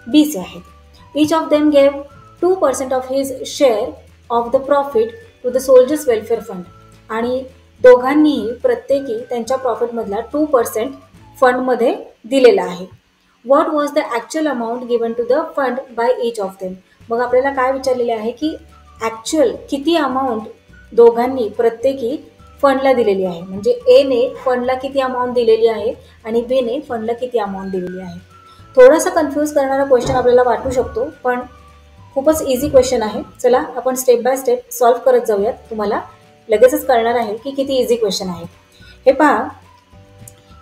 Bचे आहेत. Each of them gave 2% of his share of the profit to the soldiers welfare fund. आणि दोघांनीही प्रत्येकी त्यांच्या प्रॉफिटमधला 2% फंडमध्ये दिलेला आहे. What was the actual amount given to the fund by each of them? मग आपल्याला काय विचारलेले आहे की ॲक्च्युअल किती अमाऊंट दोघांनी प्रत्येकी फंडला दिलेली आहे. म्हणजे एने फंडला किती अमाऊंट दिलेली आहे आणि बीने फंडला किती अमाऊंट दिलेली आहे. थोडासा कन्फ्यूज करणारा क्वेश्चन आपल्याला वाटू शकतो पण खूपच इझी क्वेश्चन आहे. चला आपण स्टेप बाय स्टेप सॉल्व्ह करत जाऊयात. तुम्हाला लगेचच कळणार आहे की किती इझी क्वेश्चन आहे. हे पहा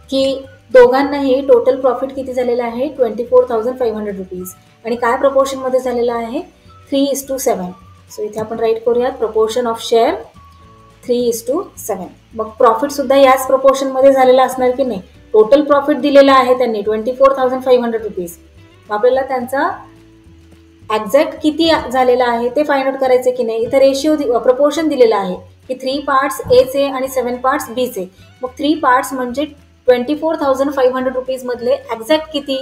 की दोघांनाही टोटल प्रॉफिट किती झालेलं आहे? 24,500 रुपीज. आणि काय प्रपोर्शनमध्ये झालेलं आहे? 3:7. सो इथे आपण राईट करूयात प्रपोर्शन ऑफ शेअर 3:7. मग प्रॉफिटसुद्धा याच प्रपोर्शनमध्ये झालेला असणार की नाही? टोटल प्रॉफिट दिलेला आहे त्यांनी 24,500 रुपीज. आपल्याला त्यांचा एक्झॅक्ट किती झालेला आहे ते फाइंड आउट करायचे की नाही. इथं रेशिओ प्रपोर्शन दिलेला आहे की 3 पार्ट्स Aचे आणि 7 पार्ट्स Bचे. मग 3 पार्ट्स म्हणजे 24,500 रुपीजमधले एक्झॅक्ट किती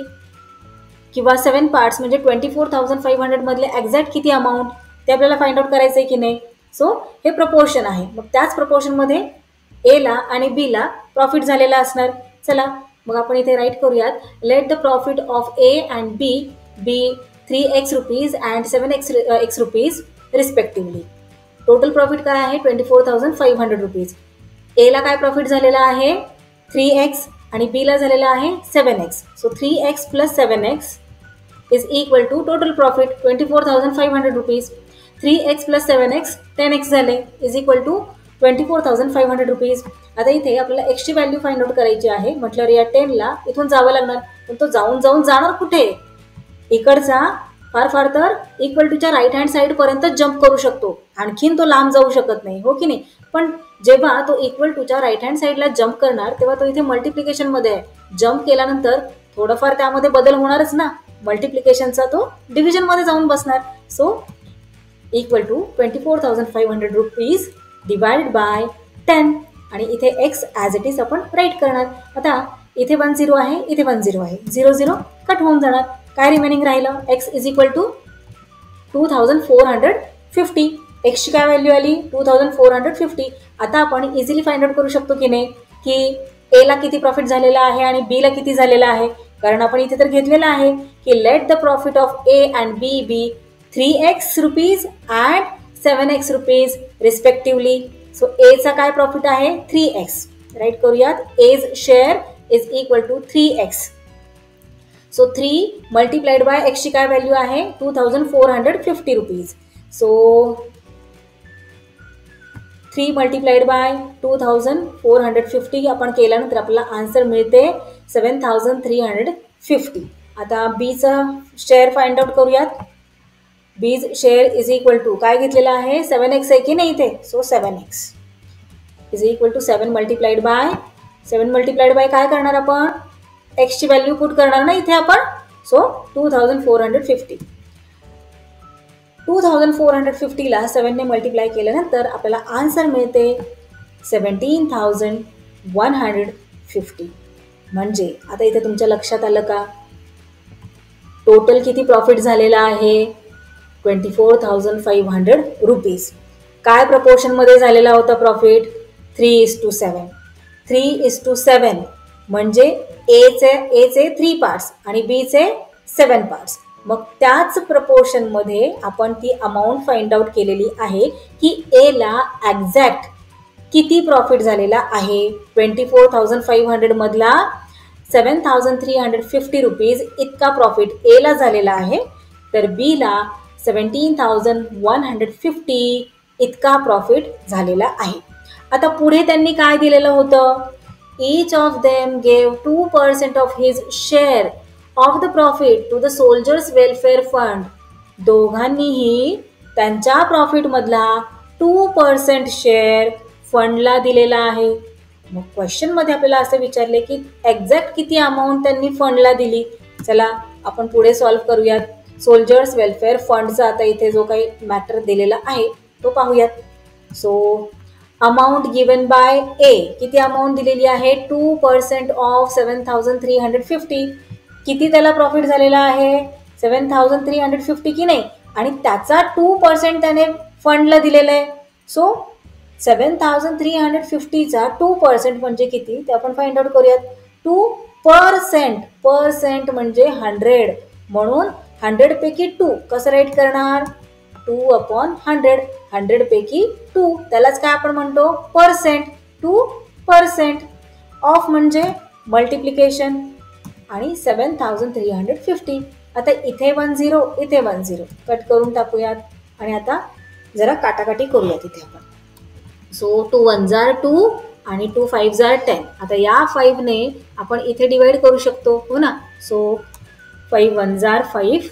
किंवा 7 पार्ट्स म्हणजे 24,500 मधले एक्झॅक्ट किती अमाऊंट ते आपल्याला फाइंड आउट करायचं आहे की नाही. सो हे प्रपोर्शन आहे. मग त्याच प्रपोर्शनमध्ये एला आणि बीला प्रॉफिट झालेला असणार. चला मग आपण इथे राईट करूयात. Let the profit of A and B be 3x rupees and 7x rupees respectively. Total profit काय आहे? 24,500 रुपीज. एला काय प्रॉफिट झालेला आहे? 3x आणि बीला झालेला आहे 7x. So 3x + 7x is equal to total profit 24,500 rupees. 3x + 7x 10x झाले इज इक्वल टू 24,500 रुपीज. आता इथे आपल्याला एक्सची व्हॅल्यू फाइंड आउट करायची आहे. म्हटल्यावर या 10ला इथून जावं लागणार. पण तो जाऊन जाणार कुठे? इकडचा फार तर इक्वल टूच्या राईट हँड साईडपर्यंत जम्प करू शकतो. आणखीन तो लांब जाऊ शकत नाही, हो की नाही? पण जेव्हा तो इक्वल टूच्या राईट हँड साईडला जम्प करणार तेव्हा तो इथे मल्टिप्लिकेशनमध्ये आहे. जम्प केल्यानंतर थोडंफार त्यामध्ये बदल होणारच ना. मल्टिप्लिकेशनचा तो डिव्हिजनमध्ये जाऊन बसणार. So equal to 24,500 rupees divided by 10. आणि इथे एक्स ॲज इट इज आपण राईट करणार. आता इथे 1 0 आहे, इथे 1 0 आहे. 0 0 कट होऊन जाणार. काय रिमेनिंग राहिलं? X is equal to 2,450. एक्सची काय व्हॅल्यू आली? 2,450. आता आपण इझिली फाइंड आउट करू शकतो की नाही की एला किती प्रॉफिट झालेला आहे आणि बीला किती झालेला आहे. कारण आपण इथे तर घेतलेलं आहे की let the profit of A and B be 3x rupees and 7x rupees respectively. So एचा काय प्रॉफिट आहे? 3x. राईट करूयात. A's share is equal to 3x. So 3 multiplied by एक्सची काय व्हॅल्यू आहे? 2,450 रुपीज. सो 3 मल्टिप्लाइड बाय 2,450 आपण केल्यानंतर आपल्याला आन्सर मिळते 7,350. आता बीचा शेअर फाइंड आउट करूयात. बीज शेअर इज इक्वल टू काय घेतलेला आहे? 7x आहे की नाही इथे. So 7x is equal to 7 multiplied by काय करणार आपण? एक्सची व्हॅल्यू पुट करणार ना इथे आपण. सो 2,450. 2,450ला 7ने मल्टिप्लाय केल्यानंतर आपल्याला आन्सर मिळते 17,150. म्हणजे आता इथे तुमच्या लक्षात आलं का टोटल किती प्रॉफिट झालेला आहे? 24,500 रुपीज. काय प्रपोर्शनमध्ये झालेला होता प्रॉफिट? 3:7. 3:7 म्हणजे एचे 3 पार्ट्स आणि बीचे 7 पार्ट्स. मग त्याच प्रपोर्शनमध्ये आपण ती अमाऊंट फाइंड आउट केलेली आहे की एला एक्झॅक्ट किती प्रॉफिट झालेला आहे. 24,500 मधला 7,350 रुपीज इतका प्रॉफिट एला झालेला आहे, तर बीला 17,150 इतका प्रॉफिट झालेला आहे. आता पुढे त्यांनी काय दिलेलं होतं, each of them gave 2% of his share of the profit to the soldiers welfare fund. दोघांनीही त्यांच्या प्रॉफिट मधला 2% शेअर फंडला दिलेला आहे. मग क्वेश्चन मध्ये आपल्याला असं विचारले की एक्झॅक्ट किती अमाऊंट त्यांनी फंडला दिली. चला आपण पुढे सॉल्व्ह करूयात. सोल्जर्स वेलफेअर फंडचा आता इथे जो काही मॅटर दिलेला आहे तो पाहूयात. सो अमाऊंट गिवन बाय ए, किती अमाऊंट दिलेली आहे, 2% ऑफ 7,350. किती त्याला प्रॉफिट झालेला आहे, 7,350 की नाही, आणि त्याचा 2% त्याने फंडला दिलेला आहे. सो 7,350चा 2% म्हणजे किती ते आपण फाइंड आउट करूयात. 2% पर्सेंट म्हणजे 100, म्हणून 100 पैकी 2 कसं राईट करणार, 2/100, 100 पैकी 2, त्यालाच काय आपण म्हणतो पर्सेंट. 2% ऑफ म्हणजे मल्टिप्लिकेशन आणि 7,350. आता इथे 10 इथे 10 कट करून टाकूयात आणि आता जरा काटाकाटी करूयात इथे आपण. सो 2 1 2 आणि 2 5 10. आता या 5 ने आपण इथे डिवाइड करू शकतो, हो ना. सो 5 1 5,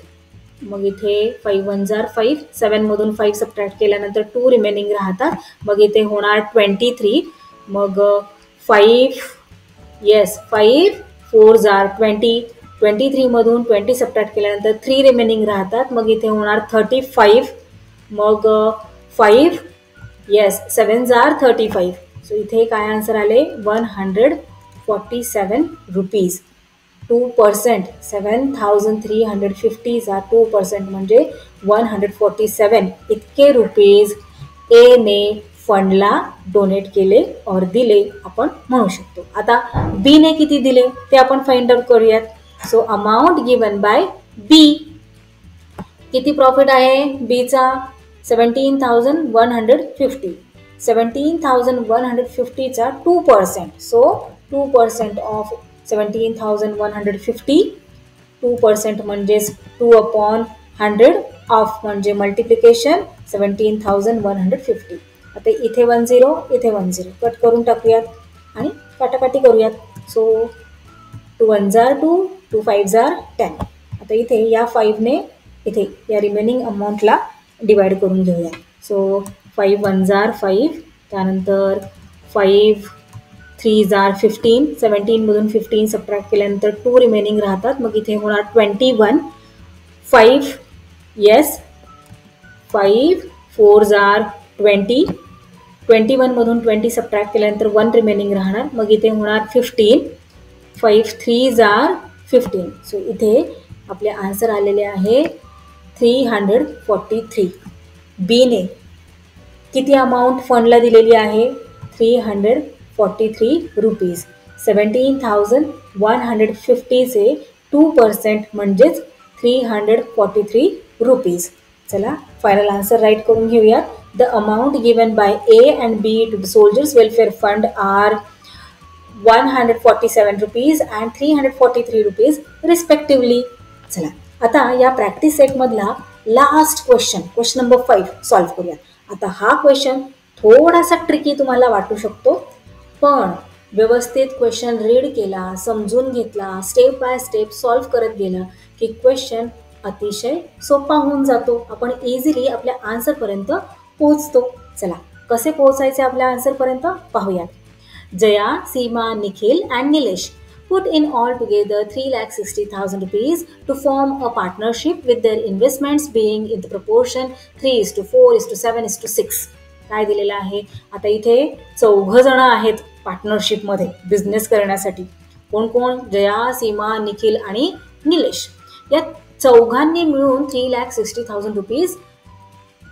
मग इथे 5 1 5, 7 मधून 5 सबट्रॅक्ट केल्यानंतर 2 रिमेनिंग राहतात. मग इथे होणार 23. मग 5 4 20, 23 मधून 20 सबट्रॅक्ट केल्यानंतर 3 रिमेनिंग राहतात. मग इथे होणार 35. मग 5 7 35. सो इथे काय आन्सर आले, 147 रुपीज. 2% 7,350चा 2% म्हणजे 147 इतके रुपीज ए ने फंडला डोनेट केले और दिले आपण म्हणू शकतो. आता बी ने किती दिले ते आपण फाइंड आउट करूयात. सो अमाऊंट गिवन बाय बी, किती प्रॉफिट आहे बीचा, 17,150. 17,150चा 2%. सो 2% ऑफ 17,150, 2% म्हणजेच 2/100 ऑफ म्हणजे मल्टिप्लिकेशन 17,150. आता इथे 10 इथे 10 कट करून टाकूयात आणि काटाकाटी करूयात. सो 2 1 2, 2 5 10. आता इथे या 5 ने इथे या रिमेनिंग अमाऊंटला डिवाइड करून घेऊया. सो 5 1 5, त्यानंतर 5 3 15, 17 मधून 15 सबट्रॅक्ट केल्यानंतर 2 रिमेनिंग राहतात. मग इथे होणार 21. 5 5 4 20, 21 मधून 20 सबट्रॅक्ट केल्यानंतर 1 रिमेनिंग राहणार. मग इथे होणार 15. 5 3 15. सो इथे आपले आन्सर आलेले आहे 343. बी ने किती अमाऊंट फंडला दिलेली आहे, 343 रुपीज. 17,150चे 2% म्हणजेच 343 रुपीज. चला फायनल आन्सर राईट करून घेऊयात. The amount given by A and B to the soldiers welfare fund are 147 rupees and 343 rupees respectively. चला आता या प्रॅक्टिस सेटमधला लास्ट क्वेश्चन नंबर 5 सॉल्व्ह करूयात. आता हा क्वेश्चन थोडासा ट्रिकी तुम्हाला वाटू शकतो, पण व्यवस्थित क्वेश्चन रीड केला, समजून घेतला, स्टेप बाय स्टेप सॉल्व्ह करत गेला की क्वेश्चन अतिशय सोपा होऊन जातो. आपण इझिली आपल्या आन्सरपर्यंत पोहोचतो. चला कसे पोहोचायचे आपल्या आन्सरपर्यंत पाहूयात. Jaya, Seema, Nikhil and Nilesh put in all together 3,60,000 rupees to form a partnership with their investments being in the proportion 3:4:7:6. काय दिलेलं आहे, आता इथे 4 जण आहेत पार्टनरशिपमध्ये बिझनेस करण्यासाठी. कोण कोण, जया, सीमा, निखिल आणि निलेश. या 4घांनी मिळून 3,60,000 रुपीज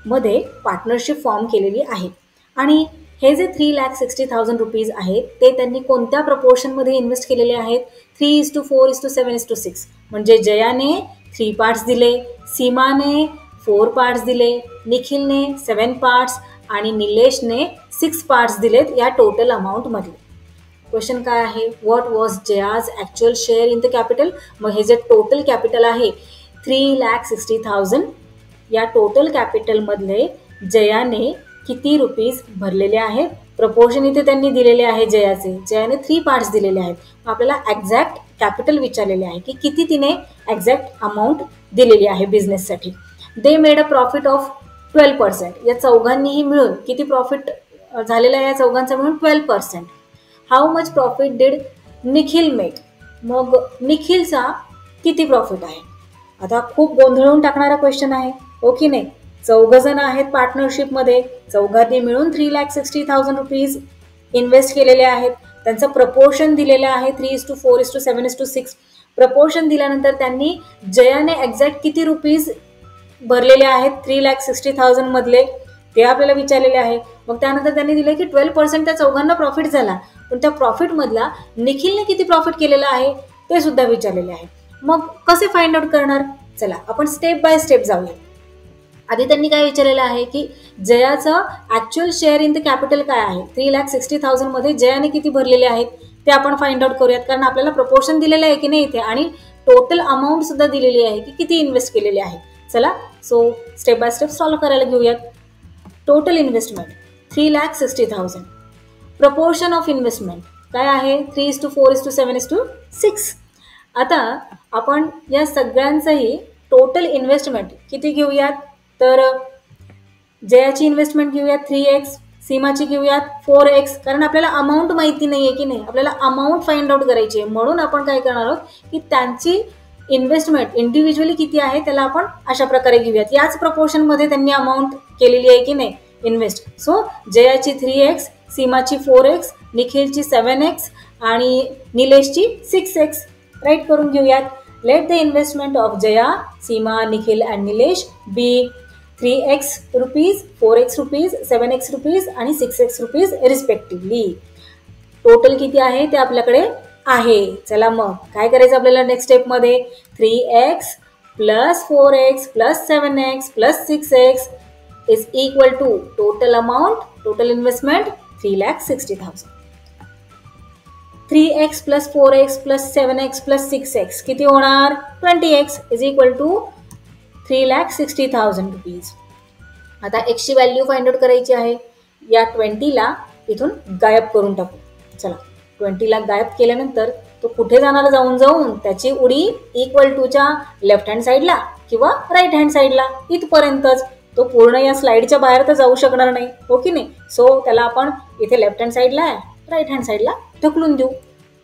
मध्ये पार्टनरशिप फॉर्म केलेली आहे. आणि हे जे 3,60,000 रुपीज आहेत ते त्यांनी कोणत्या प्रपोर्शनमध्ये इन्व्हेस्ट केलेले आहेत, 3:4:7:6. म्हणजे जयाने 3 पार्ट्स दिले, सीमाने 4 पार्ट्स दिले, निखिलने 7 पार्ट्स आणि निलेशने 6 पार्ट्स दिलेत या टोटल अमाऊंट मध्ये. क्वेश्चन काय आहे, what was Jaya's actual share in the capital. मग हे जे टोटल कॅपिटल आहे 3,60,000, या टोटल कॅपिटलमधले जयाने किती रुपीज भरलेले आहेत. प्रपोर्शन इथे त्यांनी दिलेले आहे जयाने 3 पार्ट्स दिलेले आहेत. आपल्याला एक्झॅक्ट कॅपिटल विचारलेले आहे की किती तिने एक्झॅक्ट अमाऊंट दिलेली आहे बिझनेससाठी. They made a profit of 12%. या चौघांनीही मिळून किती प्रॉफिट झालेला आहे, या चौघांचा मिळून 12%. How much profit did Nikhil make. मग निखिलचा किती प्रॉफिट आहे. आता खूप गोंधळून टाकणारा क्वेश्चन आहे, हो की नाही. 4 जण आहेत पार्टनरशिपमध्ये, चौघांनी मिळून 3,60,000 रुपीज इन्व्हेस्ट केलेले आहेत. त्यांचं प्रपोर्शन दिलेलं आहे 3:4:7:6. प्रपोर्शन दिल्यानंतर त्यांनी जयाने एक्झॅक्ट किती रुपीज भरलेले आहेत 3,60,000 मधले ते आपल्याला विचारलेले आहे. मग त्यानंतर त्यांनी दिले की 12% त्या चौघांना प्रॉफिट झाला, पण त्या प्रॉफिटमधला निखिलने किती प्रॉफिट केलेलं आहे ते सुद्धा विचारलेले आहे. मग कसे फाइंड आउट करणार, चला आपण स्टेप बाय स्टेप जाऊया. आधी त्यांनी काय विचारलेलं आहे की जयाचं actual share in the capital काय आहे. 3,60,000 मध्ये जयाने किती भरलेले आहेत ते आपण फाइंड आउट करूयात, कारण आपल्याला प्रपोर्शन दिलेलं आहे की नाही इथे, आणि टोटल अमाऊंट सुद्धा दिलेली आहे की किती इन्व्हेस्ट केलेले आहे. चला so step by step solve करायला घेऊयात. Total investment 3,60,000. Proportion of investment काय आहे 3:4:7:6. आता आपण या सगळ्यांचंही टोटल इन्व्हेस्टमेंट किती घेऊयात, तर जयाची इन्व्हेस्टमेंट घेऊयात 3x, सीमाची घेऊयात 4x, कारण आपल्याला अमाऊंट माहिती नाही आहे की नाही, आपल्याला अमाऊंट फाइंड आउट करायची आहे. म्हणून आपण काय करणार आहोत की त्यांची इन्व्हेस्टमेंट इंडिव्हिज्युअली किती आहे त्याला आपण अशा प्रकारे घेऊयात. याच प्रपोर्शनमध्ये त्यांनी अमाऊंट केलेली आहे की नाही invest. So जयाची 3x, सीमाची 4x, निखिलची 7x आणि निलेशची 6x राईट करून घेऊयात. Let the investment of Jaya, Seema, Nikhil and Nilesh be 3x rupees, 4x rupees, 7x rupees आणि 6x रुपीज रिस्पेक्टिव्हली. टोटल किती आहे ते आपल्याकडे आहे. चला मग काय करायचं आपल्याला नेक्स्ट स्टेपमध्ये, 3x plus 4x plus 7x plus 6x is equal to total amount, total investment 3,60,000. 3x plus 4x plus 7x plus 6x किती होणार 20x is equal to 3,60,000 rupees. आता x ची व्हॅल्यू फाइंड आउट करायची आहे. या 20ला इथून गायब करून टाकू. चला 20ला गायब केल्यानंतर तो कुठे जाणार, जाऊन जाऊन त्याची उडी इक्वल टूच्या लेफ्ट हँड साईडला किंवा राईट हँड साईडला, इथपर्यंतच. तो पूर्ण या स्लाइडच्या बाहेर तर जाऊ शकणार नाही, हो की नाही. सो त्याला आपण इथे लेफ्ट हँड साईडला आहे, राईट हँड साईडला ढकलून देऊ.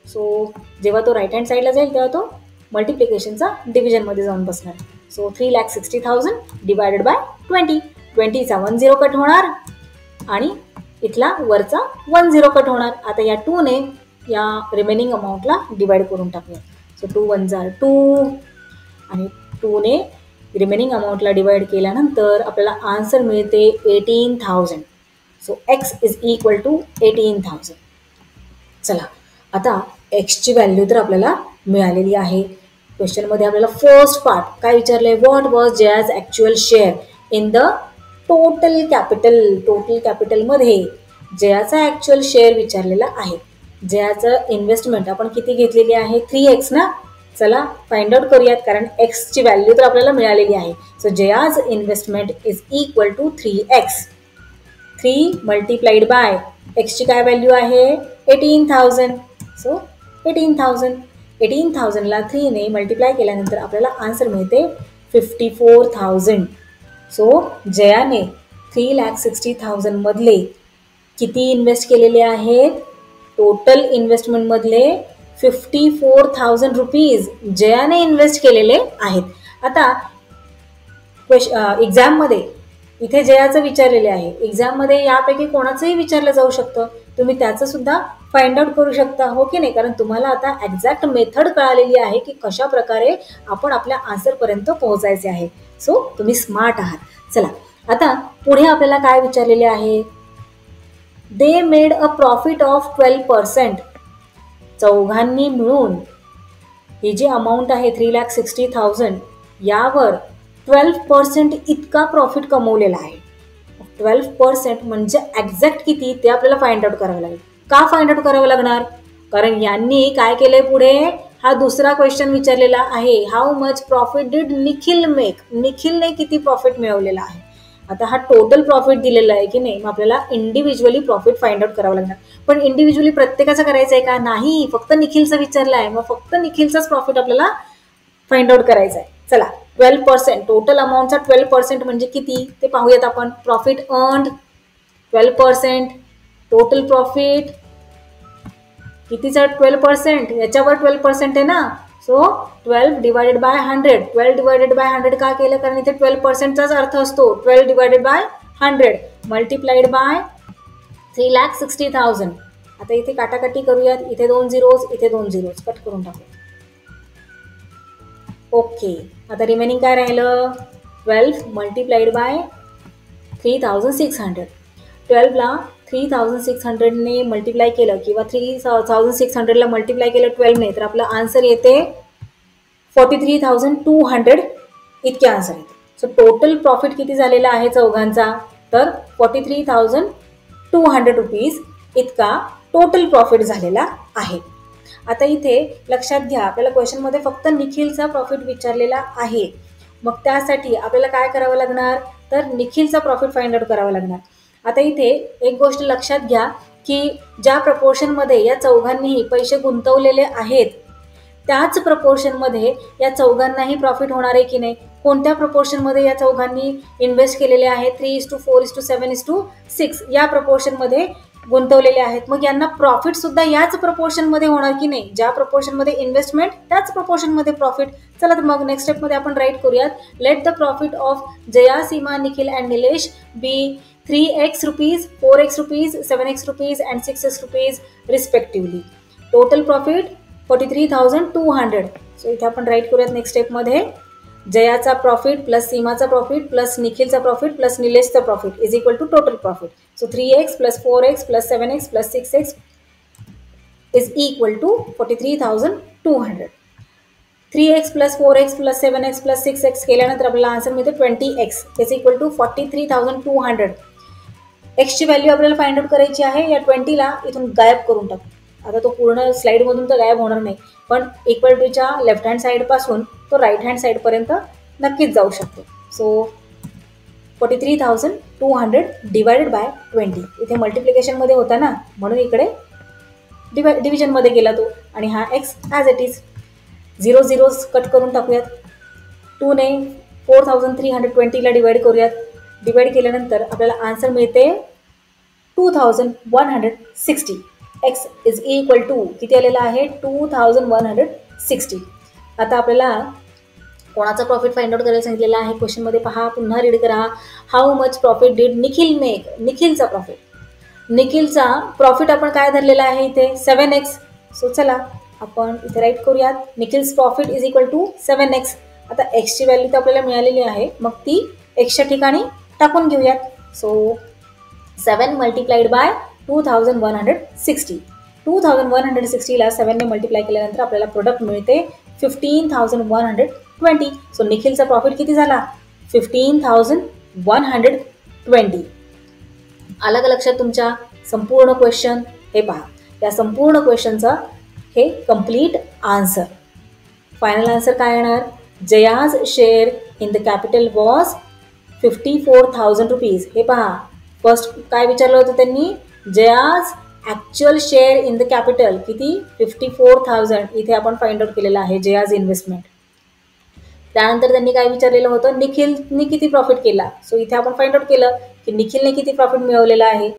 सो जेव्हा तो राईट हँड साईडला जाईल तेव्हा तो मल्टिप्लिकेशनचा डिव्हिजनमध्ये जाऊन बसणार. So 3,60,000 divided by 20. 20चा 10 कट होणार आणि इथला वरचा 10 कट होणार. आता या 2ने या रिमेनिंग अमाऊंटला डिवाइड करून टाकूया. सो 2 1 जार 2 आणि 2ने रिमेनिंग अमाऊंटला डिवाइड केल्यानंतर आपल्याला आन्सर मिळते 18,000. So x is equal to 18,000. चला आता एक्सची व्हॅल्यू तर आपल्याला मिळालेली आहे. क्वेश्चनमध्ये आपल्याला फर्स्ट पार्ट काय विचारलंय, what was Jaya's actual share in the total capital. Total कॅपिटलमध्ये जयाचा ॲक्च्युअल शेअर विचारलेला आहे. जयाचं इन्व्हेस्टमेंट आपण किती घेतलेली आहे 3x ना. चला फाइंड आउट करूयात, कारण एक्सची व्हॅल्यू तर आपल्याला मिळालेली आहे. So Jaya's investment is equal to 3x. 3 multiplied by एक्सची काय व्हॅल्यू आहे 18,000. सो 18,000. 18,000ला 3ने मल्टिप्लाय केल्यानंतर आपल्याला आन्सर मिळते 54,000. सो जयाने 3,60,000 मधले किती इन्व्हेस्ट केलेले आहेत, टोटल इन्व्हेस्टमेंटमधले 54,000 रुपीज जयाने इन्व्हेस्ट केलेले आहेत. आता एक्झाममध्ये इथे जयाचं विचारलेले आहे. एक्झाममध्ये यापैकी कोणाचंही विचारलं जाऊ शकतं, तुम्ही त्याचं सुद्धा फाइंड आउट करू शकता, हो की नाही. कारण तुम्हाला आता एक्झॅक्ट मेथड कळालेली आहे की कशा प्रकारे आपण आपल्या आन्सरपर्यंत पोहोचायचे आहे. सो तुम्ही स्मार्ट आहात. चला आता पुढे आपल्याला काय विचारलेले आहे, they made a profit of 12%. चौघांनी मिळून ही जी अमाऊंट आहे 3,60,000 यावर 12% इतका प्रॉफिट कमवलेला आहे. 12% म्हणजे एक्झॅक्ट किती ते आपल्याला फाइंड आउट करावं लागेल. का फाइंड आउट करावं लागणार? कारण यांनी काय केलंय पुढे, हा दुसरा क्वेश्चन विचारलेला आहे, how much profit did Nikhil make. निखिलने किती प्रॉफिट मिळवलेला आहे. आता हा टोटल प्रॉफिट दिलेला आहे की नाही, मग आपल्याला इंडिव्हिज्युअली प्रॉफिट फाइंड आउट करावं लागणार. पण इंडिव्हिज्युअली प्रत्येकाचं करायचं आहे का? नाही, फक्त निखिलचं विचारलं आहे, मग फक्त निखिलचाच प्रॉफिट आपल्याला फाइंड आउट करायचं आहे. चला, 12% टोटल अमाऊंटचा 12% म्हणजे किती ते पाहूयात आपण. प्रॉफिट अर्न्ड 12%, टोटल प्रॉफिट कितीचा 12%, याच्यावर 12% आहे ना. So 12 divided by 100. 12 divided by 100 का केलं? कारण इथे 12%चाच अर्थ असतो. 12 डिवायडेड बाय 100 मल्टिप्लाइड बाय 3,60,000. आता इथे काटाकाटी करूयात. इथे 2 झिरोज, इथे 2 झिरोज, कट करून टाकूया. ओके, आता रिमेनिंग काय राहिलं? 12 मल्टिप्लाइड बाय 3,600. 12ला 3,600ने मल्टिप्लाय केलं किंवा 3,600ला मल्टिप्लाय केलं 12ने, तर आपलं आन्सर येते 43,200 इतके आन्सर येते. सो टोटल प्रॉफिट किती झालेला आहे चौघांचा? तर 43,200 रुपीज इतका टोटल प्रॉफिट झालेला आहे. आता इथे लक्षात घ्या, आपल्याला क्वेश्चनमध्ये फक्त निखिलचा प्रॉफिट विचारलेला आहे. मग त्यासाठी आपल्याला काय करावं लागणार? तर निखिलचा प्रॉफिट फाइंड आउट करावा लागणार. आता इथे एक गोष्ट लक्षात घ्या की ज्या प्रपोर्शनमध्ये या चौघांनीही पैसे गुंतवलेले आहेत, त्याच प्रपोर्शनमध्ये या चौघांनाही प्रॉफिट होणार आहे की नाही. कोणत्या प्रपोर्शनमध्ये या चौघांनी इन्व्हेस्ट केलेले आहेत? 3:4:7:6 या प्रपोर्शनमध्ये गुंतवलेले आहेत. मग यांना प्रॉफिट सुद्धा याच प्रपोर्शनमध्ये होणार की नाही. ज्या प्रपोर्शनमध्ये इन्व्हेस्टमेंट त्याच प्रपोर्शनमध्ये प्रॉफिट. चला तर मग नेक्स्ट स्टेपमध्ये आपण राईट करूयात. Let the profit of Jaya, Seema, Nikhil and Nilesh be 3x rupees, 4x rupees, 7x rupees and 6x rupees respectively. Total profit 43,200. So इथे आपण राईट करूयात नेक्स्ट स्टेपमध्ये. जयाचा प्रॉफिट प्लस सीमाचा प्रॉफिट प्लस निखिलचा प्रॉफिट प्लस निलेशचा profit is equal to total profit. So 3x plus 4x plus 7x plus 6x is equal to 43,200. 3x plus 4x plus 7x plus 6x केल्यानंतर आपल्याला answer मिळते 20x is equal to 43,200. एक्सची value आपल्याला find out करायची आहे. या 20ला इथून गायब करून टाकू. आता तो पूर्ण स्लाईडमधून तर गायब होणार नाही, पण इक्वल टूच्या लेफ्ट हँड साईडपासून तो राईट हँड साईडपर्यंत नक्कीच जाऊ शकतो. So 43,200 divided by 20. इथे मल्टिप्लिकेशनमध्ये होता ना, म्हणून इकडे डिव्हिजनमध्ये गेला तो, आणि हा x as it is. 0 zeros cut करून टाकूयात. 2ने 4,320ला डिवाइड करूयात. डिवाइड केल्यानंतर आपल्याला आन्सर मिळते 2,160. एक्स इज इक्वल टू किती आलेला आहे? 2,160. आता आपल्याला कोणाचा प्रॉफिट फाइंड आउट करायला सांगितलेला आहे क्वेश्चनमध्ये. पहा, पुन्हा रीड करा. How much profit did Nikhil make. निखिलचा प्रॉफिट. निखिलचा प्रॉफिट आपण काय धरलेला आहे इथे? 7x. सो चला आपण इथे राईट करूयात. Nikhil's profit is equal to 7x. आता एक्सची व्हॅल्यू तर आपल्याला मिळालेली आहे, मग ती एक्सच्या ठिकाणी टाकून घेऊयात. So 7 multiplied bye 2,160. 2,160ला 7ने मल्टिप्लाय केल्यानंतर आपल्याला प्रोडक्ट मिळते 15,120. सो निखिलचा प्रॉफिट किती झाला? 15,120. आलं का लक्षात तुमच्या? संपूर्ण क्वेश्चन हे पहा. या संपूर्ण क्वेश्चनचा हे कंप्लीट आन्सर. फायनल आन्सर काय येणार? Jaya's share in the capital was 54,000 rupees. हे पहा, फर्स्ट काय विचारलं होतं त्यांनी? Jaya's actual share in the capital किती? 54,000. इथे आपण फाइंड आउट केलेलं आहे जयाज इन्व्हेस्टमेंट. त्यानंतर त्यांनी काय विचारलेलं होतं? निखिलने किती प्रॉफिट केला. सो इथे आपण फाइंड आउट केलं की निखिलने किती प्रॉफिट मिळवलेला आहे.